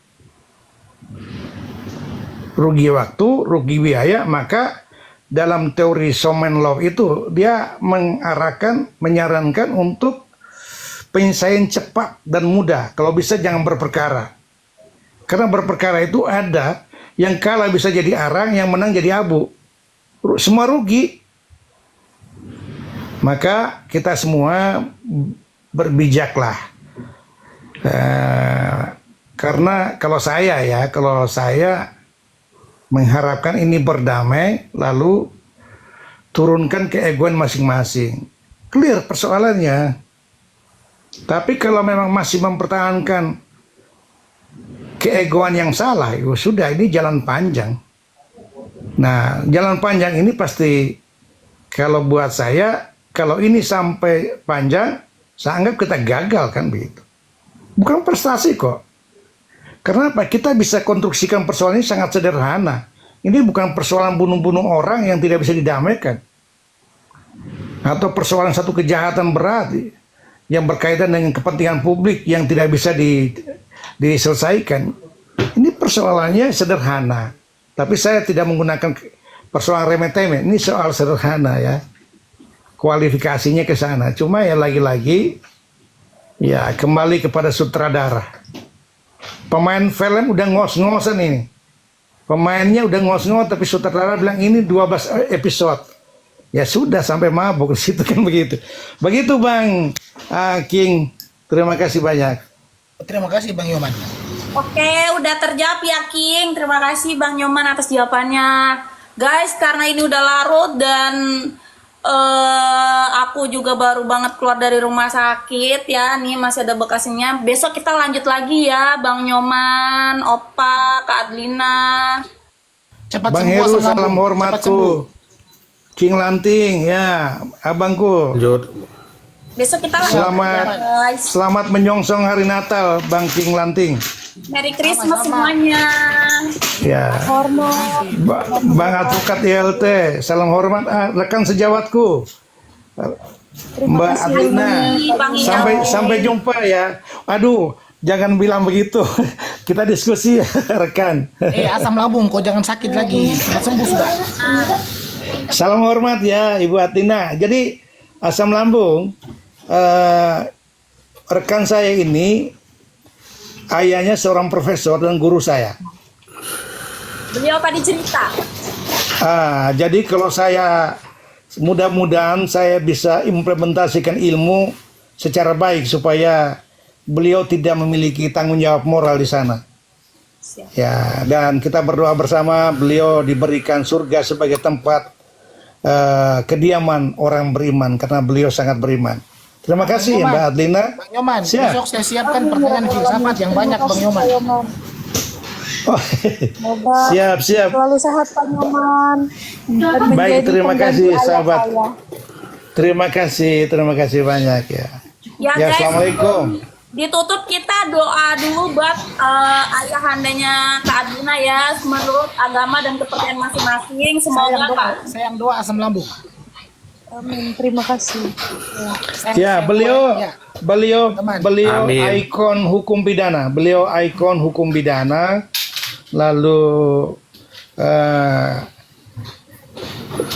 Rugi waktu, rugi biaya, maka dalam teori Somen Law itu dia menyarankan untuk penyelesaian cepat dan mudah. Kalau bisa jangan berperkara. Karena berperkara itu ada yang kalah bisa jadi arang, yang menang jadi abu. Semua rugi. Maka kita semua berbijaklah. Karena kalau saya mengharapkan ini berdamai, lalu turunkan keegoan masing-masing. Clear persoalannya. Tapi kalau memang masih mempertahankan keegoan yang salah, ya sudah, ini jalan panjang. Nah, jalan panjang ini pasti, kalau buat saya, kalau ini sampai panjang, saya anggap kita gagal kan begitu. Bukan prestasi kok. Karena apa? Kita bisa konstruksikan persoalan ini sangat sederhana. Ini bukan persoalan bunuh-bunuh orang yang tidak bisa didamaikan. Atau persoalan satu kejahatan berat yang berkaitan dengan kepentingan publik yang tidak bisa diselesaikan. Ini persoalannya sederhana. Tapi saya tidak menggunakan persoalan remeh-temeh. Ini soal sederhana ya. Kualifikasinya ke sana. Cuma ya lagi-lagi ya kembali kepada sutradara. Pemain film udah ngos-ngosan ini. Pemainnya udah ngos-ngos tapi sutradara bilang ini 12 episode. Ya sudah sampai mabuk di situ kan begitu. Begitu Bang King. Terima kasih banyak. Terima kasih Bang Yoman. Oke, udah terjawab ya King. Terima kasih Bang Nyoman atas jawabannya. Guys, karena ini udah larut dan aku juga baru banget keluar dari rumah sakit ya. Nih masih ada bekasnya. Besok kita lanjut lagi ya Bang Nyoman, Opa, Kak Adlina. Cepat Bang sembuh, Heru, asam salam lambung. Cepat sembuh. hormatku. King Lanting ya, abangku. Lanjut. Besok kita lanjut Selamat ya, guys. selamat menyongsong hari Natal Bang King Lanting. Merry Christmas semuanya. Ya. Bang Advokat ILT, salam hormat rekan sejawatku. Mbak Adlina, Bang sampai jumpa ya. Aduh, jangan bilang begitu. Kita diskusi ya, rekan. Asam lambung, kau jangan sakit lagi. Cepat sembuh sudah. Salam hormat ya Ibu Atina. Jadi asam lambung, rekan saya ini ayahnya seorang profesor dan guru saya. Beliau tadi cerita. Jadi kalau saya mudah-mudahan saya bisa implementasikan ilmu secara baik supaya beliau tidak memiliki tanggung jawab moral di sana. Ya, dan kita berdoa bersama beliau diberikan surga sebagai tempat kediaman orang beriman karena beliau sangat beriman. Terima kasih Mbak Adlina. Bang Nyoman, Siap. besok saya siapkan pertanyaan filsafat yang banyak Bang Nyoman. Oh, Semoga siap. selalu sehat Pak Nyoman. Dan Baik, menjadi terima pengganti kasih ayah sahabat. saya. Terima kasih banyak ya. Ya, Ya, guys. assalamualaikum. Ditutup kita doa dulu buat ayahandanya Kak Adlina ya, menurut agama dan kepercayaan masing-masing. Semoga Kak. Sayang doa asam lambung. Amin. Terima kasih. Ya, beliau Amin. ikon hukum pidana. Beliau ikon hukum pidana. Lalu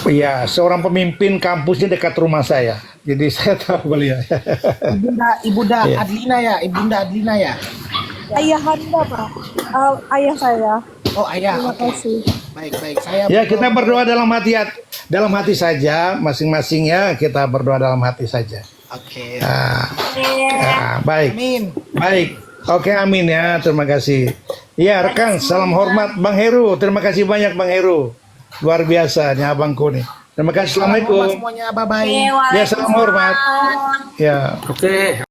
ya, seorang pemimpin kampusnya dekat rumah saya. Jadi saya tahu beliau. Ibunda Iya. Adlina ya, Ibunda Adlina ya. Ayahanda Pak. Ayah saya. Oh ayah. Terima Oke. kasih. Baik. Saya Ya, kita berdoa dalam hati saja, masing-masingnya kita berdoa dalam hati saja. Oke. Baik. Amin. Baik. Oke, amin ya. Terima kasih. Ya, rekan, salam hormat Bang Heru. Terima kasih banyak Bang Heru. Luar biasa nih abangku nih. Terima kasih. Salam hormat Assalamualaikum. semuanya. Bye bye. Ya, salam hormat. Ya. Oke.